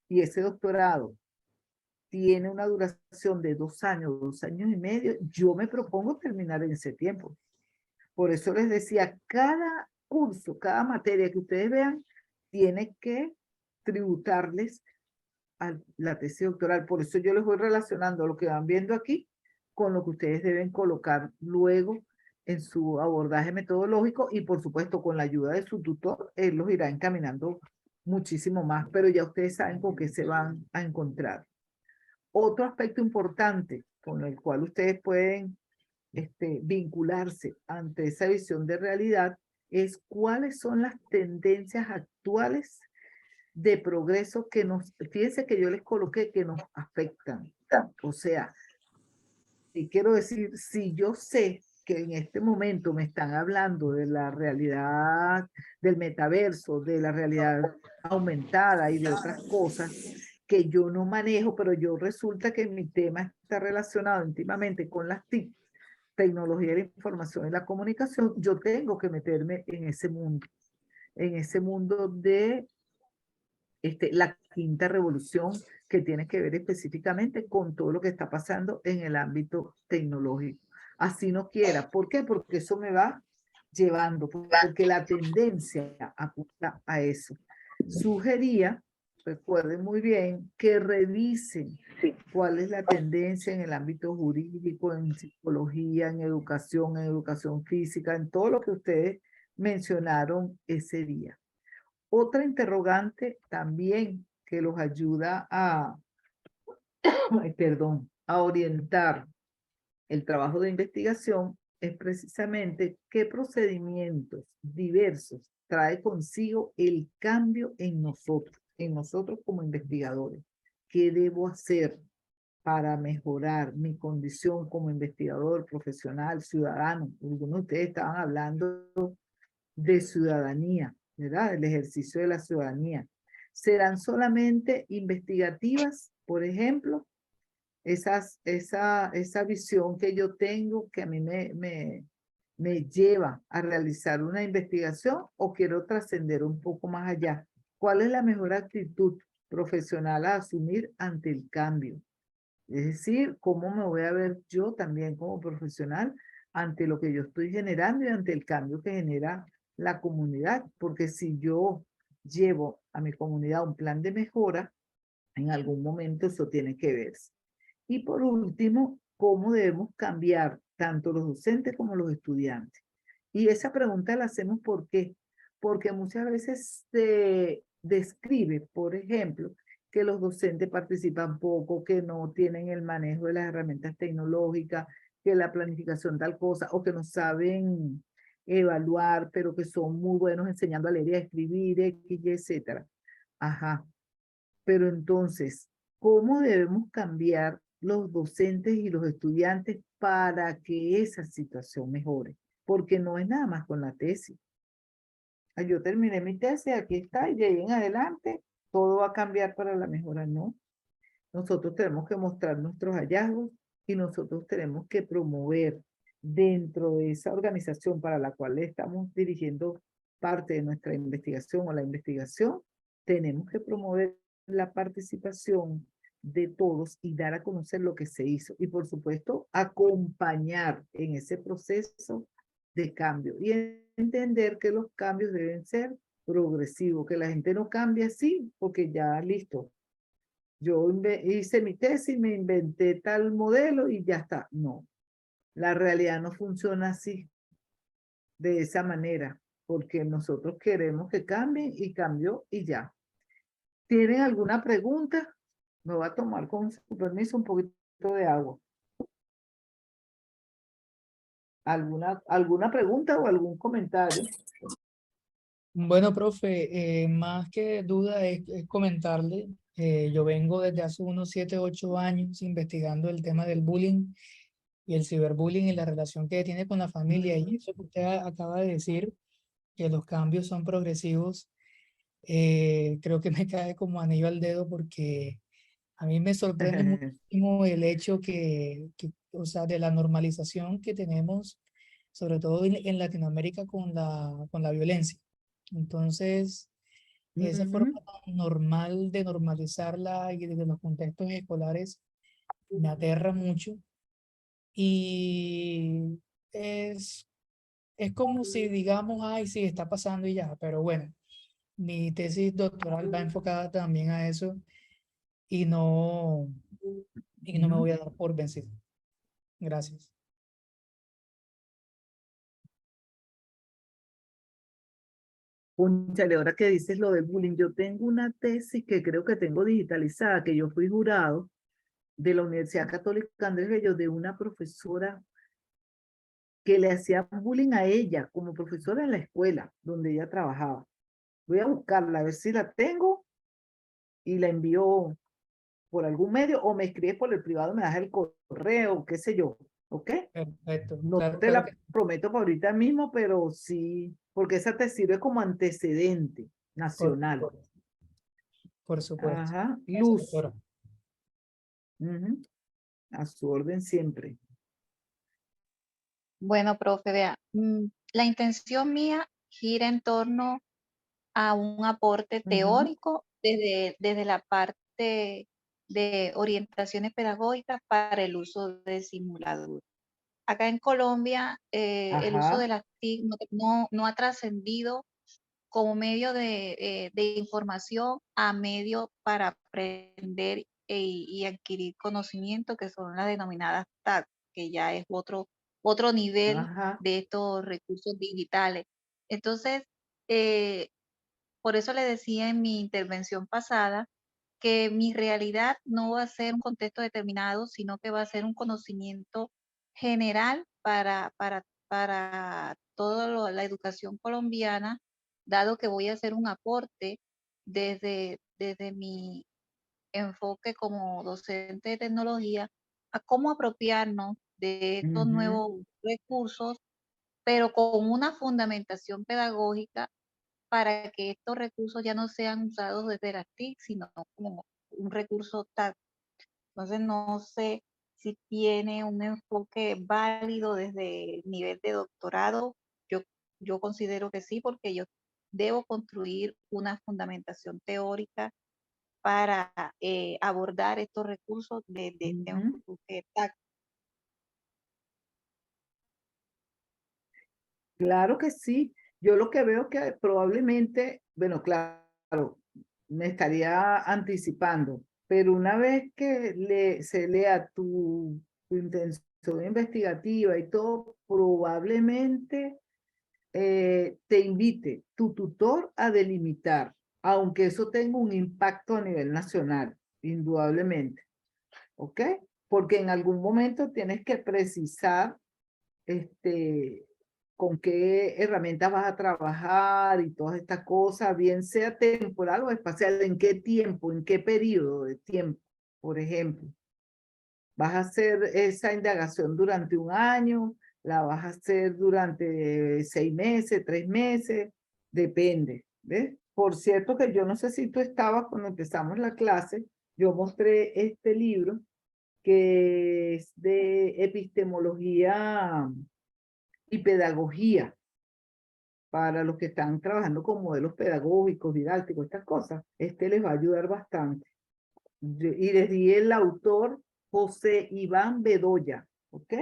y ese doctorado tiene una duración de 2 años, 2 años y medio, yo me propongo terminar en ese tiempo. Por eso les decía, cada curso, cada materia que ustedes vean, tiene que tributarles a la tesis doctoral. Por eso yo les voy relacionando lo que van viendo aquí con lo que ustedes deben colocar luego en su abordaje metodológico y por supuesto con la ayuda de su tutor, él los irá encaminando muchísimo más, pero ya ustedes saben con qué se van a encontrar. Otro aspecto importante con el cual ustedes pueden vincularse ante esa visión de realidad es cuáles son las tendencias actuales de progreso que fíjense que yo les coloqué que nos afectan. O sea, y quiero decir, si yo sé que en este momento me están hablando de la realidad del metaverso, de la realidad aumentada y de otras cosas que yo no manejo, pero yo resulta que mi tema está relacionado íntimamente con las TIC, tecnología de la información y la comunicación, yo tengo que meterme en ese mundo de la quinta revolución, que tiene que ver específicamente con todo lo que está pasando en el ámbito tecnológico. Así no quiera. ¿Por qué? Porque eso me va llevando, porque la tendencia apunta a eso. Sugería, recuerden muy bien, que revisen cuál es la tendencia en el ámbito jurídico, en psicología, en educación física, en todo lo que ustedes mencionaron ese día. Otra interrogante también que los ayuda a orientar el trabajo de investigación es precisamente qué procedimientos diversos trae consigo el cambio en nosotros como investigadores. ¿Qué debo hacer para mejorar mi condición como investigador, profesional, ciudadano? Algunos de ustedes estaban hablando de ciudadanía, ¿verdad? El ejercicio de la ciudadanía. ¿Serán solamente investigativas, por ejemplo? Esa visión que yo tengo que a mí me lleva a realizar una investigación, o quiero trascender un poco más allá. ¿Cuál es la mejor actitud profesional a asumir ante el cambio? Es decir, ¿cómo me voy a ver yo también como profesional ante lo que yo estoy generando y ante el cambio que genera la comunidad? Porque si yo llevo a mi comunidad un plan de mejora, en algún momento eso tiene que verse. Y por último, ¿cómo debemos cambiar tanto los docentes como los estudiantes? Y esa pregunta la hacemos ¿por qué? Porque muchas veces se describe, por ejemplo, que los docentes participan poco, que no tienen el manejo de las herramientas tecnológicas, que la planificación tal cosa, o que no saben evaluar, pero que son muy buenos enseñando a leer y a escribir, etcétera. Ajá. Pero entonces, ¿cómo debemos cambiar los docentes y los estudiantes para que esa situación mejore? Porque no es nada más con la tesis. Yo terminé mi tesis, aquí está, y de ahí en adelante todo va a cambiar para la mejora, ¿no? Nosotros tenemos que mostrar nuestros hallazgos y nosotros tenemos que promover dentro de esa organización para la cual estamos dirigiendo parte de nuestra investigación o la investigación, tenemos que promover la participación de todos y dar a conocer lo que se hizo. Y por supuesto, acompañar en ese proceso de cambio y entender que los cambios deben ser progresivos, que la gente no cambie así porque ya listo. Yo hice mi tesis, me inventé tal modelo y ya está. No, la realidad no funciona así, de esa manera, porque nosotros queremos que cambie y cambió y ya. ¿Tienen alguna pregunta? Me voy a tomar con su permiso un poquito de agua. ¿Alguna pregunta o algún comentario? Bueno, profe, más que duda es comentarle, yo vengo desde hace unos 7, 8 años investigando el tema del bullying y el ciberbullying y la relación que tiene con la familia, y eso que usted acaba de decir, que los cambios son progresivos, creo que me cae como anillo al dedo, porque a mí me sorprende muchísimo el hecho o sea, de la normalización que tenemos, sobre todo en Latinoamérica con la violencia. Entonces, esa forma tan normal de normalizarla y desde los contextos escolares me aterra mucho. Y es como si digamos, ay, sí, está pasando y ya, pero bueno, mi tesis doctoral va enfocada también a eso y no me voy a dar por vencido. Gracias. Cónchale, ahora que dices lo del bullying, yo tengo una tesis que creo que tengo digitalizada, que yo fui jurado de la Universidad Católica Andrés Bello, de una profesora que le hacían bullying a ella como profesora en la escuela donde ella trabajaba. Voy a buscarla, a ver si la tengo y la envío por algún medio o me escribes por el privado, me das el correo, qué sé yo, ¿ok? Perfecto. No Claro, te claro la prometo por ahorita mismo, pero sí, porque esa te sirve como antecedente nacional. por supuesto. Ajá, Gracias, Luz. doctora. Ujú. A su orden siempre. Bueno, profe, vea, la intención mía gira en torno a un aporte teórico desde la parte de orientaciones pedagógicas para el uso de simuladores. Acá en Colombia, el uso de Ajá. las TIC no ha trascendido como medio de información a medio para aprender y adquirir conocimiento, que son las denominadas TAC, que ya es otro nivel Ajá. de estos recursos digitales. Entonces, por eso le decía en mi intervención pasada que mi realidad no va a ser un contexto determinado, sino que va a ser un conocimiento general para toda la educación colombiana, dado que voy a hacer un aporte desde mi enfoque como docente de tecnología a cómo apropiarnos de estos nuevos recursos, pero con una fundamentación pedagógica para que estos recursos ya no sean usados desde las TIC, sino como un recurso TAC. Entonces, no sé si tiene un enfoque válido desde el nivel de doctorado. Yo considero que sí, porque yo debo construir una fundamentación teórica para abordar estos recursos desde este enfoque TAC. Claro que sí. Yo lo que veo que probablemente, bueno, claro, me estaría anticipando, pero una vez que se lea tu intención investigativa y todo, probablemente te invite tu tutor a delimitar, aunque eso tenga un impacto a nivel nacional, indudablemente, ¿ok? Porque en algún momento tienes que precisar con qué herramientas vas a trabajar y todas estas cosas, bien sea temporal o espacial, en qué tiempo, en qué periodo de tiempo, por ejemplo. ¿Vas a hacer esa indagación durante un año? ¿La vas a hacer durante 6 meses, 3 meses? Depende, ¿ves? Por cierto que yo no sé si tú estabas cuando empezamos la clase, yo mostré este libro que es de epistemología y pedagogía para los que están trabajando con modelos pedagógicos, didácticos, estas cosas. Este les va a ayudar bastante. Y les di el autor José Iván Bedoya, ¿ok?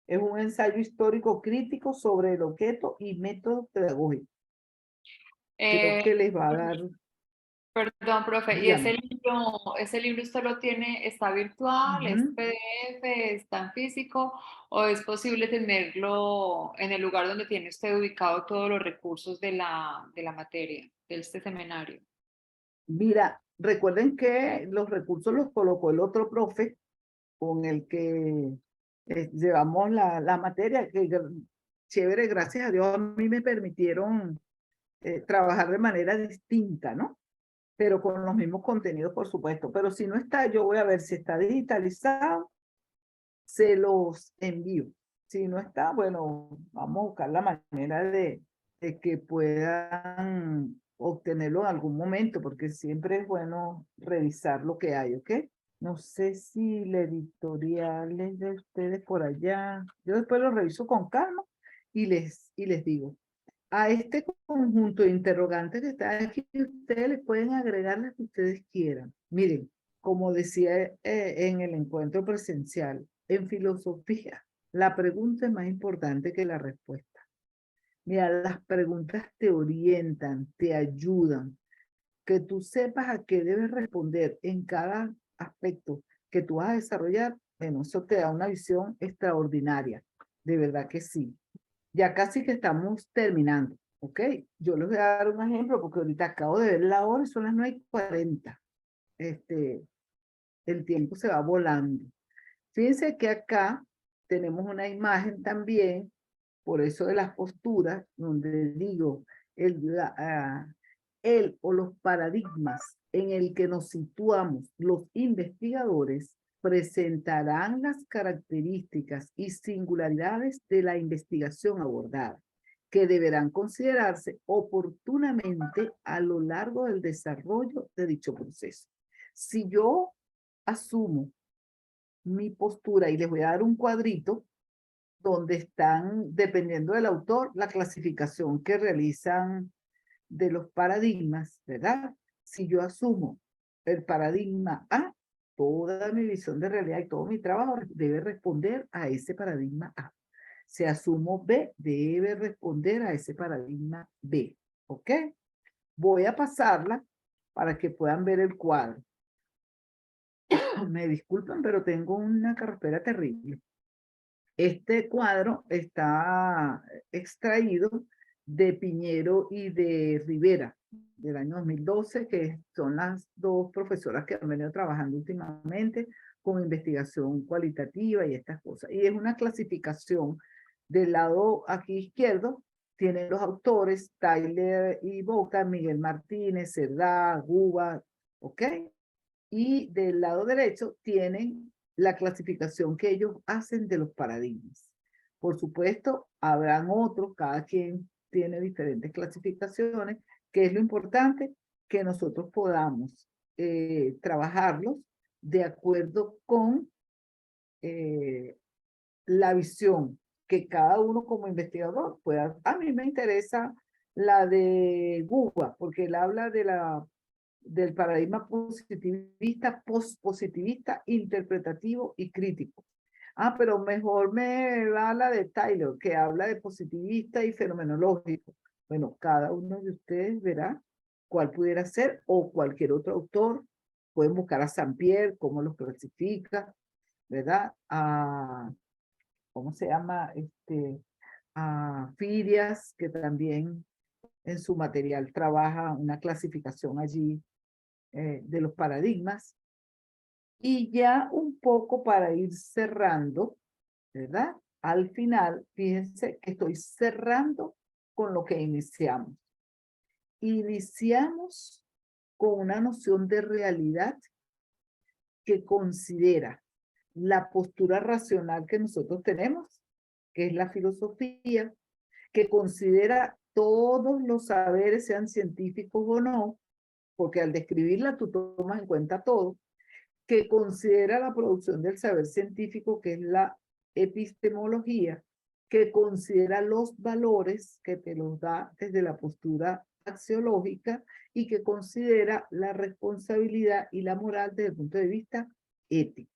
Es un ensayo histórico crítico sobre el objeto y métodos pedagógicos. Creo que les va a dar... Perdón, profe, Dígame. ¿y ese libro usted lo tiene, está virtual, es PDF, está en físico, o es posible tenerlo en el lugar donde tiene usted ubicado todos los recursos de la materia, de este seminario? Mira, recuerden que los recursos los colocó el otro profe con el que llevamos la materia, que chévere, gracias a Dios, a mí me permitieron trabajar de manera distinta, ¿no? Pero con los mismos contenidos, por supuesto. Pero si no está, yo voy a ver si está digitalizado, se los envío. Si no está, bueno, vamos a buscar la manera de que puedan obtenerlo en algún momento, porque siempre es bueno revisar lo que hay, ¿ok? No sé si la editorial es de ustedes por allá. Yo después lo reviso con calma y les digo. A este conjunto de interrogantes que está aquí, ustedes les pueden agregar las que ustedes quieran. Miren, como decía en el encuentro presencial, en filosofía, la pregunta es más importante que la respuesta. Mira, las preguntas te orientan, te ayudan, que tú sepas a qué debes responder en cada aspecto que tú vas a desarrollar. Bueno, eso te da una visión extraordinaria, de verdad que sí. Ya casi que estamos terminando, ¿ok? Yo les voy a dar un ejemplo porque ahorita acabo de ver la hora y son las 9:40. El tiempo se va volando. Fíjense que acá tenemos una imagen también Por eso de las posturas, donde digo, el o los paradigmas en el que nos situamos los investigadores presentarán las características y singularidades de la investigación abordada, que deberán considerarse oportunamente a lo largo del desarrollo de dicho proceso. Si yo asumo mi postura y les voy a dar un cuadrito donde están, dependiendo del autor, la clasificación que realizan de los paradigmas, ¿verdad? Si yo asumo el paradigma A, toda mi visión de realidad y todo mi trabajo debe responder a ese paradigma A. Si asumo B, debe responder a ese paradigma B. ¿Ok? Voy a pasarla para que puedan ver el cuadro. Me disculpan, pero tengo una carraspera terrible. Este cuadro está extraído de Piñero y de Rivera, del año 2012, que son las dos profesoras que han venido trabajando últimamente con investigación cualitativa y estas cosas. Y es una clasificación del lado aquí izquierdo, tienen los autores, Tyler y Boca, Miguel Martínez, Cerdá, Guba, ¿ok? Y del lado derecho tienen la clasificación que ellos hacen de los paradigmas. Por supuesto, habrán otros, cada quien tiene diferentes clasificaciones, que es lo importante que nosotros podamos trabajarlos de acuerdo con la visión que cada uno como investigador pueda. A mí me interesa la de Guba, porque él habla de del paradigma positivista, pospositivista, interpretativo y crítico. Ah, pero mejor me va la de Tyler, que habla de positivista y fenomenológico. Bueno, cada uno de ustedes verá cuál pudiera ser, o cualquier otro autor. Pueden buscar a Saint-Pierre, cómo los clasifica, ¿verdad? ¿Cómo se llama? A Firias, que también en su material trabaja una clasificación allí de los paradigmas. Y ya un poco para ir cerrando, ¿verdad? Al final, fíjense que estoy cerrando con lo que iniciamos. Iniciamos con una noción de realidad que considera la postura racional que nosotros tenemos, que es la filosofía, que considera todos los saberes, sean científicos o no, porque al describirla tú tomas en cuenta todo, que considera la producción del saber científico, que es la epistemología, que considera los valores, que te los da desde la postura axiológica, y que considera la responsabilidad y la moral desde el punto de vista ético.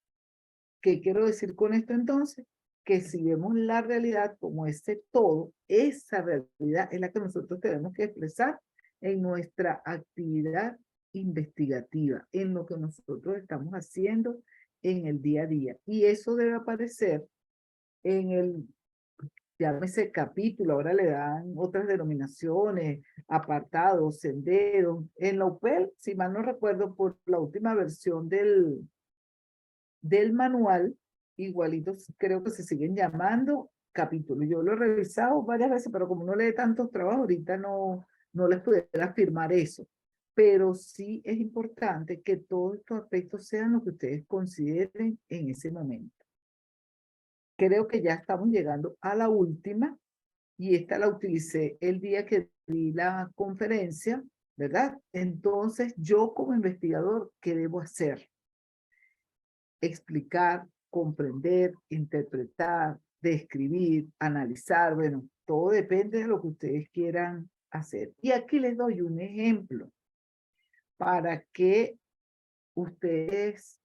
¿Qué quiero decir con esto entonces? Que si vemos la realidad como ese todo, esa realidad es la que nosotros tenemos que expresar en nuestra actividad investigativa, en lo que nosotros estamos haciendo en el día a día. Y eso debe aparecer en el, llámese capítulo, ahora le dan otras denominaciones, apartados, senderos. En la UPEL, si mal no recuerdo, por la última versión del manual, igualitos creo que se siguen llamando capítulos. Yo lo he revisado varias veces, pero como no lee tantos trabajos, ahorita no les pudiera afirmar eso. Pero sí es importante que todos estos aspectos sean los que ustedes consideren en ese momento. Creo que ya estamos llegando a la última, y esta la utilicé el día que di la conferencia, ¿verdad? Entonces, yo como investigador, ¿qué debo hacer? Explicar, comprender, interpretar, describir, analizar, bueno, todo depende de lo que ustedes quieran hacer. Y aquí les doy un ejemplo para que ustedes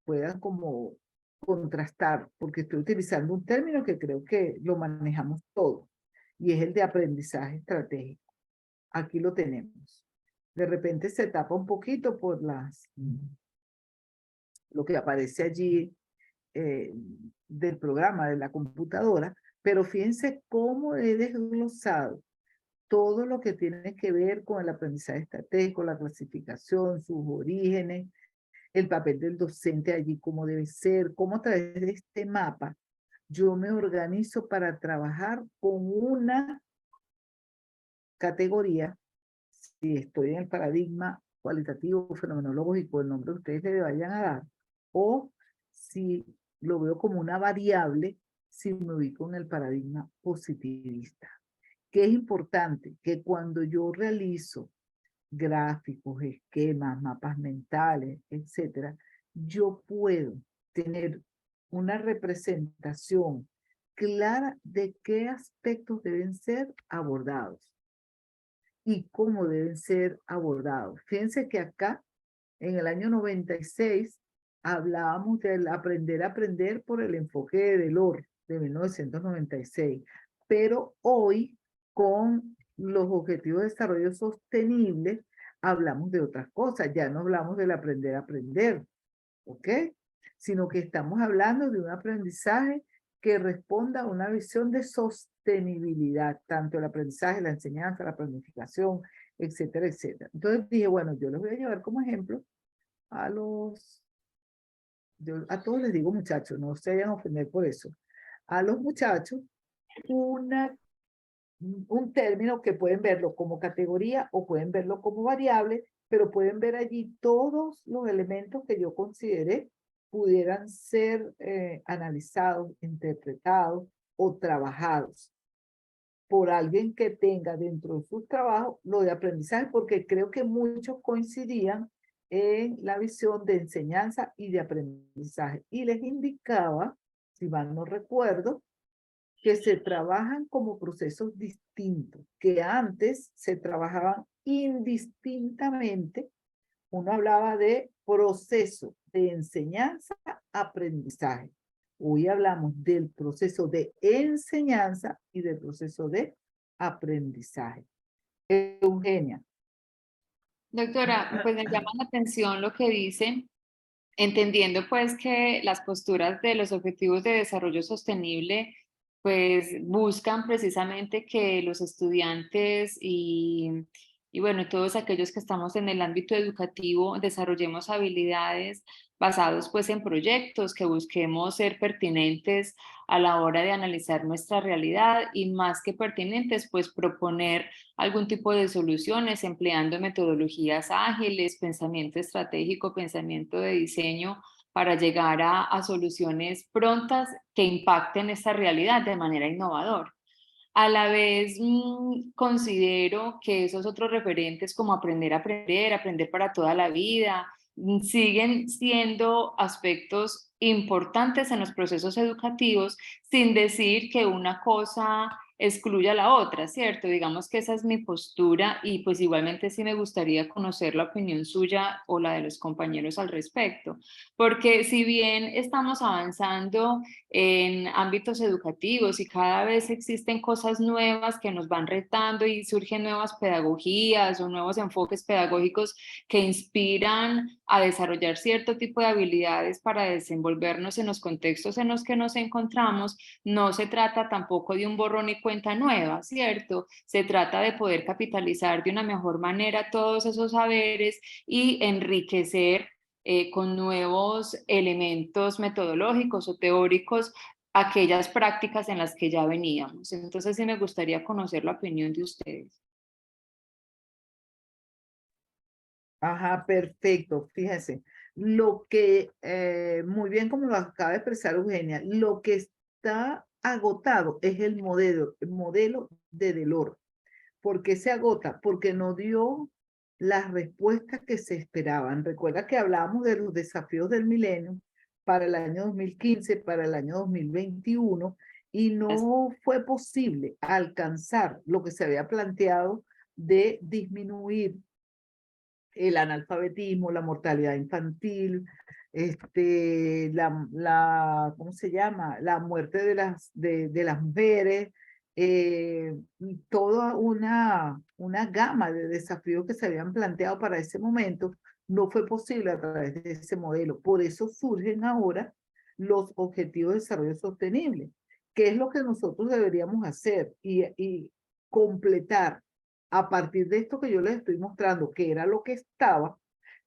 puedan como contrastar, porque estoy utilizando un término que creo que lo manejamos todos, y es el de aprendizaje estratégico. Aquí lo tenemos. De repente se tapa un poquito por lo que aparece allí del programa de la computadora, pero fíjense cómo he desglosado todo lo que tiene que ver con el aprendizaje estratégico, la clasificación, sus orígenes, el papel del docente allí, cómo debe ser, cómo a través de este mapa yo me organizo para trabajar con una categoría, si estoy en el paradigma cualitativo, fenomenológico, el nombre que ustedes le vayan a dar, o si lo veo como una variable, si me ubico en el paradigma positivista. ¿Qué es importante? Que cuando yo realizo gráficos, esquemas, mapas mentales, etcétera, yo puedo tener una representación clara de qué aspectos deben ser abordados y cómo deben ser abordados. Fíjense que acá, en el año 96, hablábamos del aprender a aprender por el enfoque de Delors, de 1996. Pero hoy, con los Objetivos de Desarrollo Sostenible, hablamos de otras cosas. Ya no hablamos del aprender a aprender, ¿ok? Sino que estamos hablando de un aprendizaje que responda a una visión de sostenibilidad, tanto el aprendizaje, la enseñanza, la planificación, etcétera, etcétera. Entonces dije, bueno, yo les voy a llevar como ejemplo a a todos les digo muchachos, no se vayan a ofender por eso, a los muchachos un término que pueden verlo como categoría o pueden verlo como variable, pero pueden ver allí todos los elementos que yo consideré pudieran ser analizados, interpretados o trabajados por alguien que tenga dentro de sus trabajos lo de aprendizaje, porque creo que muchos coincidían en la visión de enseñanza y de aprendizaje. Y les indicaba, si mal no recuerdo, que se trabajan como procesos distintos, que antes se trabajaban indistintamente. Uno hablaba de proceso de enseñanza-aprendizaje. Hoy hablamos del proceso de enseñanza y del proceso de aprendizaje. Eugenia. Doctora, pues me llama la atención lo que dice, entendiendo pues que las posturas de los Objetivos de Desarrollo Sostenible pues buscan precisamente que los estudiantes y bueno, todos aquellos que estamos en el ámbito educativo desarrollemos habilidades basados pues en proyectos, que busquemos ser pertinentes a la hora de analizar nuestra realidad y más que pertinentes pues proponer algún tipo de soluciones empleando metodologías ágiles, pensamiento estratégico, pensamiento de diseño para llegar a soluciones prontas que impacten esta realidad de manera innovadora. A la vez considero que esos otros referentes como aprender a aprender, aprender para toda la vida, siguen siendo aspectos importantes en los procesos educativos, sin decir que una cosa excluya a la otra, ¿cierto? Digamos que esa es mi postura y pues igualmente sí me gustaría conocer la opinión suya o la de los compañeros al respecto, porque si bien estamos avanzando en ámbitos educativos y cada vez existen cosas nuevas que nos van retando y surgen nuevas pedagogías o nuevos enfoques pedagógicos que inspiran a desarrollar cierto tipo de habilidades para desenvolvernos en los contextos en los que nos encontramos, no se trata tampoco de un borrón y cuenta nueva, ¿cierto? Se trata de poder capitalizar de una mejor manera todos esos saberes y enriquecer con nuevos elementos metodológicos o teóricos aquellas prácticas en las que ya veníamos. Entonces sí me gustaría conocer la opinión de ustedes. Ajá, perfecto. Fíjense, lo que, muy bien como lo acaba de expresar Eugenia, lo que está agotado es el modelo de Delors. ¿Por qué se agota? Porque no dio las respuestas que se esperaban. Recuerda que hablábamos de los desafíos del milenio para el año 2015, para el año 2021, y no fue posible alcanzar lo que se había planteado de disminuir el analfabetismo, la mortalidad infantil, ¿cómo se llama? La muerte de las mujeres, toda una gama de desafíos que se habían planteado para ese momento, no fue posible a través de ese modelo. Por eso surgen ahora los Objetivos de Desarrollo Sostenible, que es lo que nosotros deberíamos hacer y completar a partir de esto que yo les estoy mostrando, que era lo que estaba,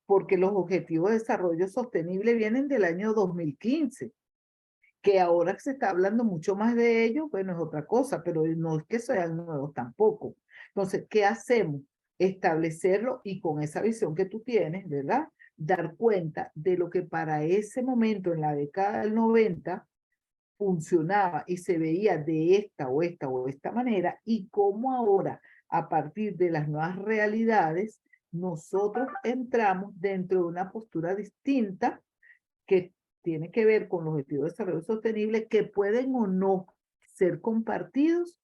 porque los Objetivos de Desarrollo Sostenible vienen del año 2015, Que ahora se está hablando mucho más de ello, bueno, es otra cosa, pero no es que sean nuevos tampoco. Entonces, ¿qué hacemos? Establecerlo y con esa visión que tú tienes, ¿verdad? Dar cuenta de lo que para ese momento, en la década del 90, funcionaba y se veía de esta o esta manera, y cómo ahora, a partir de las nuevas realidades, nosotros entramos dentro de una postura distinta que tiene que ver con los objetivos de desarrollo sostenible, que pueden o no ser compartidos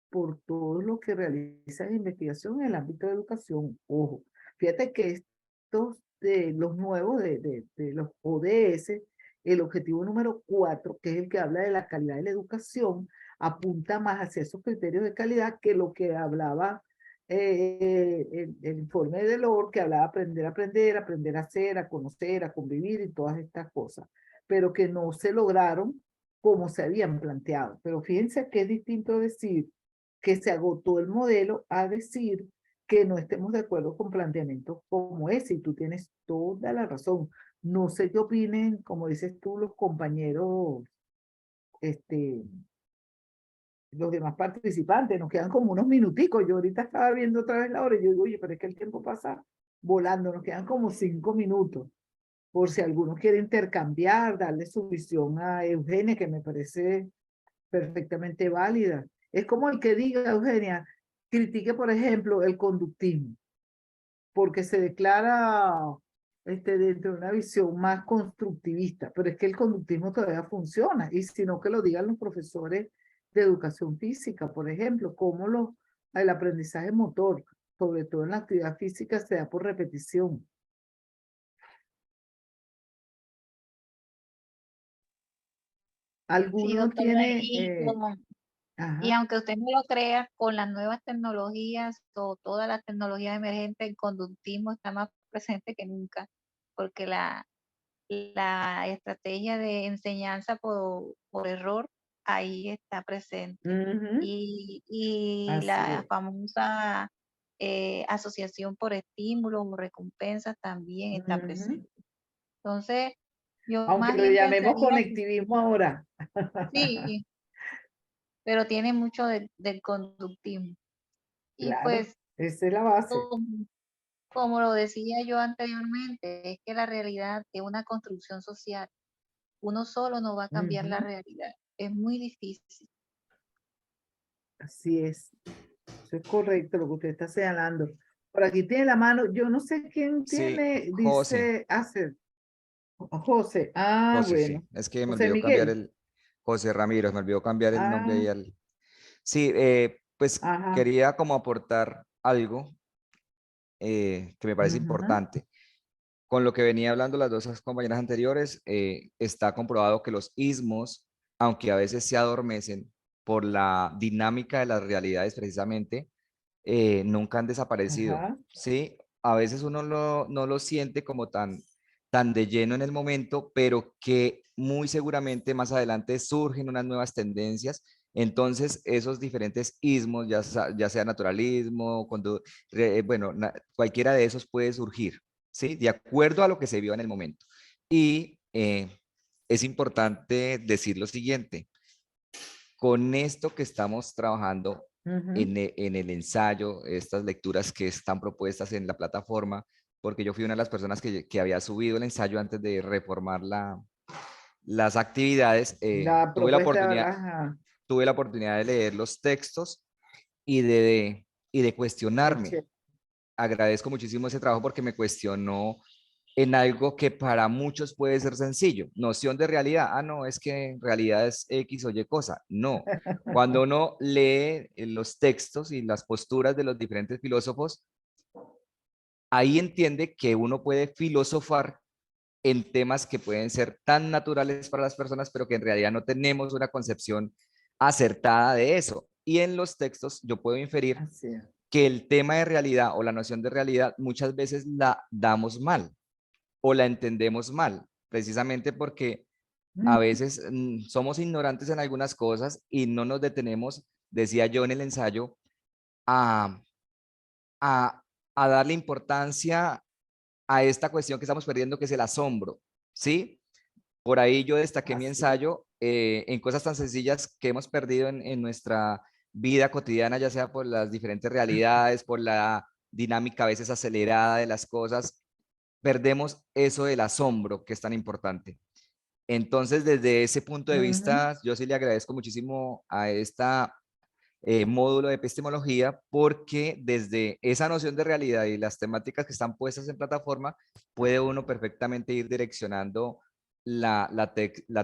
por todos los que realizan investigación en el ámbito de educación. Ojo, fíjate que estos de los nuevos, de los ODS, el objetivo número 4, que es el que habla de la calidad de la educación, apunta más hacia esos criterios de calidad que lo que hablaba el informe de Delors, que hablaba aprender a aprender, aprender a hacer, a conocer, a convivir y todas estas cosas, pero que no se lograron como se habían planteado. Pero fíjense que es distinto decir que se agotó el modelo a decir que no estemos de acuerdo con planteamientos como ese, y tú tienes toda la razón. No sé qué opinen, como dices tú, los compañeros, los demás participantes. Nos quedan como unos minuticos. Yo ahorita estaba viendo otra vez la hora y yo digo, oye, pero es que el tiempo pasa volando. Nos quedan como 5 minutos. Por si alguno quiere intercambiar, darle su visión a Eugenia, que me parece perfectamente válida. Es como el que diga, Eugenia, critique, por ejemplo, el conductismo, porque se declara dentro de una visión más constructivista, pero es que el conductismo todavía funciona, y si no, que lo digan los profesores de educación física, por ejemplo, cómo el aprendizaje motor, sobre todo en la actividad física, se da por repetición. ¿Alguno Sí, doctora, tiene...? Y aunque usted no lo crea, con las nuevas tecnologías o todas las tecnologías emergentes, el conductismo está más presente que nunca, porque la estrategia de enseñanza por error ahí está presente. Y la famosa asociación por estímulos o recompensas también está presente. Entonces, yo aunque más lo bien llamemos pensaría conectivismo ahora. sí, pero tiene mucho del conductismo. Y Claro, pues, esa es la base. como lo decía yo anteriormente, es que la realidad es una construcción social. Uno solo no va a cambiar la realidad. Es muy difícil. Así es. Eso es correcto lo que usted está señalando. Por aquí tiene la mano, yo no sé quién tiene, Sí, dice hacer. José. Ah, José, bueno. sí. Es que me José olvidó cambiar Miguel. José Ramírez, me olvidó cambiar el nombre ahí Ah, al... Sí, pues ajá. quería como aportar algo que me parece importante. Con lo que venía hablando las dos compañeras anteriores, está comprobado que los ismos, aunque a veces se adormecen por la dinámica de las realidades precisamente, nunca han desaparecido, Ajá. ¿sí? A veces uno no lo siente como tan de lleno en el momento, pero que muy seguramente más adelante surgen unas nuevas tendencias. Entonces, esos diferentes ismos, ya sea naturalismo, bueno, cualquiera de esos puede surgir, ¿sí? De acuerdo a lo que se vio en el momento. Y es importante decir lo siguiente, con esto que estamos trabajando en el ensayo, estas lecturas que están propuestas en la plataforma, porque yo fui una de las personas que había subido el ensayo antes de reformar las actividades, La tuve la propuesta, oportunidad, ajá. tuve la oportunidad de leer los textos y de cuestionarme. Agradezco muchísimo ese trabajo porque me cuestionó en algo que para muchos puede ser sencillo. Noción de realidad. Ah, no, es que realidad es X o Y cosa. No. Cuando uno lee los textos y las posturas de los diferentes filósofos, ahí entiende que uno puede filosofar en temas que pueden ser tan naturales para las personas, pero que en realidad no tenemos una concepción acertada de eso. Y en los textos yo puedo inferir que el tema de realidad o la noción de realidad muchas veces la damos mal o la entendemos mal, precisamente porque a veces somos ignorantes en algunas cosas y no nos detenemos, decía yo en el ensayo, a darle importancia a esta cuestión que estamos perdiendo, que es el asombro, ¿sí? Por ahí yo destaqué mi ensayo en cosas tan sencillas que hemos perdido en nuestra vida cotidiana, ya sea por las diferentes realidades, por la dinámica a veces acelerada de las cosas, perdemos eso del asombro que es tan importante. Entonces, desde ese punto de vista, yo sí le agradezco muchísimo a esta módulo de epistemología, porque desde esa noción de realidad y las temáticas que están puestas en plataforma, puede uno perfectamente ir direccionando la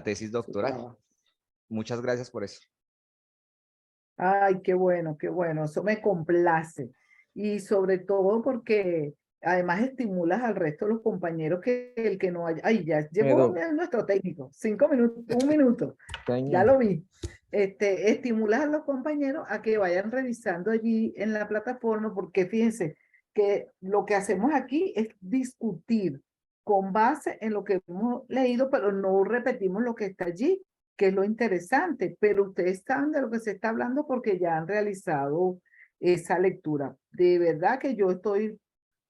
tesis doctoral. Muchas gracias por eso. Ay, qué bueno, eso me complace. Y sobre todo porque además estimulas al resto de los compañeros que el que no haya... Ay, ya llegó nuestro técnico, 5 minutos, 1 minuto, ya lo vi. Estimulas a los compañeros a que vayan revisando allí en la plataforma, porque fíjense que lo que hacemos aquí es discutir con base en lo que hemos leído, pero no repetimos lo que está allí, que es lo interesante, pero ustedes saben de lo que se está hablando porque ya han realizado esa lectura. De verdad que yo estoy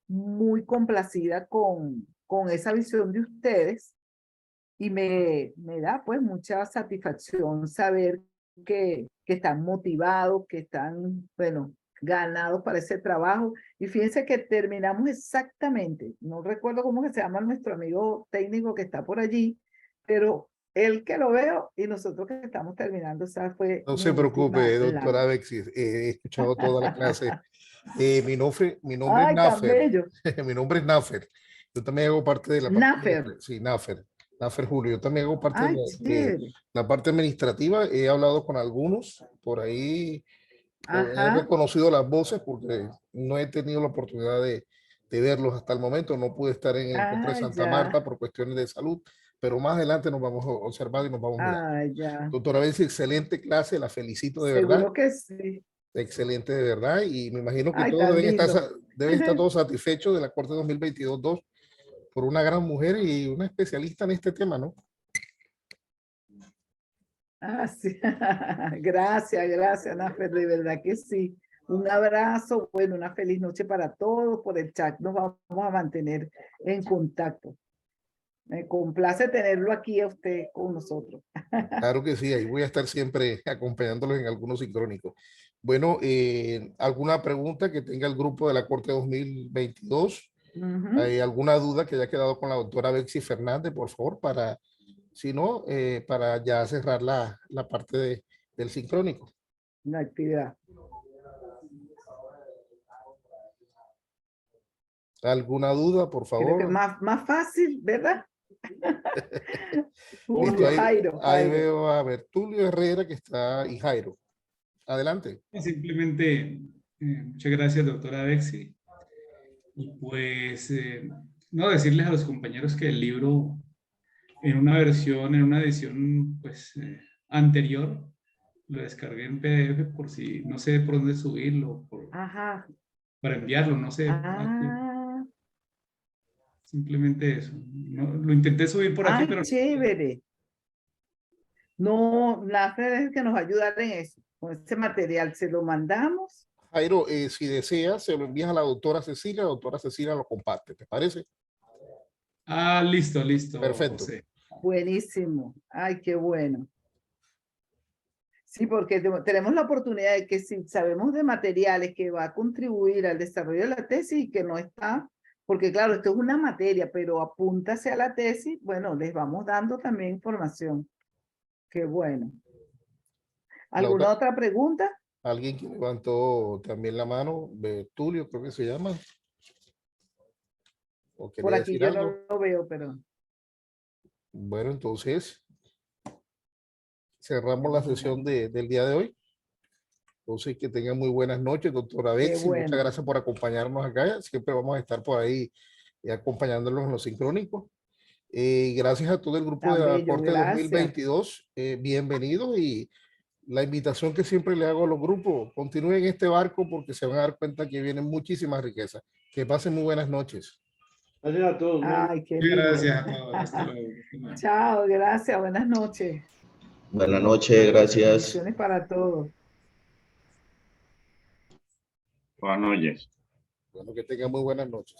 muy complacida con esa visión de ustedes y me da pues mucha satisfacción saber que están motivados, que están, bueno, ganados para ese trabajo. Y fíjense que terminamos exactamente, no recuerdo cómo que se llama nuestro amigo técnico que está por allí, pero él que lo veo y nosotros que estamos terminando, o sea, fue... No se preocupe, doctora Alexis, he escuchado toda la clase. Mi nombre Ay, es Nafer. tan Mi nombre es Nafer. Yo también hago parte de la Nafer. Sí, Nafer Julio. Yo también hago parte de la parte administrativa. He hablado con algunos por ahí. He reconocido las voces porque no he tenido la oportunidad de verlos hasta el momento. No pude estar en el encuentro de Santa Marta por cuestiones de salud, pero más adelante nos vamos a observar y nos vamos a ver. Doctora Betsy, excelente clase, la felicito de verdad. Seguro que sí. Excelente de verdad, y me imagino que todos deben estar todos satisfechos de la Corte 2022-2 por una gran mujer y una especialista en este tema, ¿no? Sí. Gracias, Nafer, de verdad que sí. Un abrazo, bueno, una feliz noche para todos. Por el chat nos vamos a mantener en contacto. Me complace tenerlo aquí a usted con nosotros. Claro que sí, ahí voy a estar siempre acompañándolos en algunos sincrónicos. Bueno, ¿alguna pregunta que tenga el grupo de la Corte 2022? ¿Hay alguna duda que haya quedado con la doctora Betsy Fernández, por favor? Si no, para ya cerrar la parte del sincrónico. La actividad. ¿Alguna duda, por favor? Creo que más fácil, ¿verdad? Jairo. Ahí veo a Bertulio Herrera que está y Jairo. Adelante. Simplemente, muchas gracias, doctora Betsy. Y pues, no, decirles a los compañeros que el libro, en una edición pues, anterior, lo descargué en PDF por si, no sé por dónde subirlo, para enviarlo, no sé. Simplemente eso. No, lo intenté subir por aquí, pero... chévere. No, la Fred es que nos va a ayudar en eso. Con este material se lo mandamos. Jairo, si deseas, se lo envías a la doctora Cecilia lo comparte, ¿te parece? Listo. Perfecto. José. Buenísimo. Ay, qué bueno. Sí, porque tenemos la oportunidad de que si sabemos de materiales que va a contribuir al desarrollo de la tesis y que no está, porque claro, esto es una materia, pero apúntase a la tesis, bueno, les vamos dando también información. Qué bueno. ¿Alguna otra pregunta? Alguien que levantó también la mano, Tulio, creo que se llama. Por aquí yo no lo veo, pero... Bueno, entonces, cerramos la sesión del día de hoy. Entonces, que tengan muy buenas noches, doctora Betsy. Bueno. Muchas gracias por acompañarnos acá. Siempre vamos a estar por ahí acompañándolos en los sincrónicos. Gracias a todo el grupo de la Corte 2022. Bienvenidos, y la invitación que siempre le hago a los grupos: continúen este barco porque se van a dar cuenta que vienen muchísimas riquezas. Que pasen muy buenas noches. Gracias a todos. Ay, qué lindo. Gracias a todos. Hasta luego. Chao, gracias. Buenas noches. Buenas noches, gracias. Bendiciones para todos. Buenas noches. Bueno, que tengan muy buenas noches.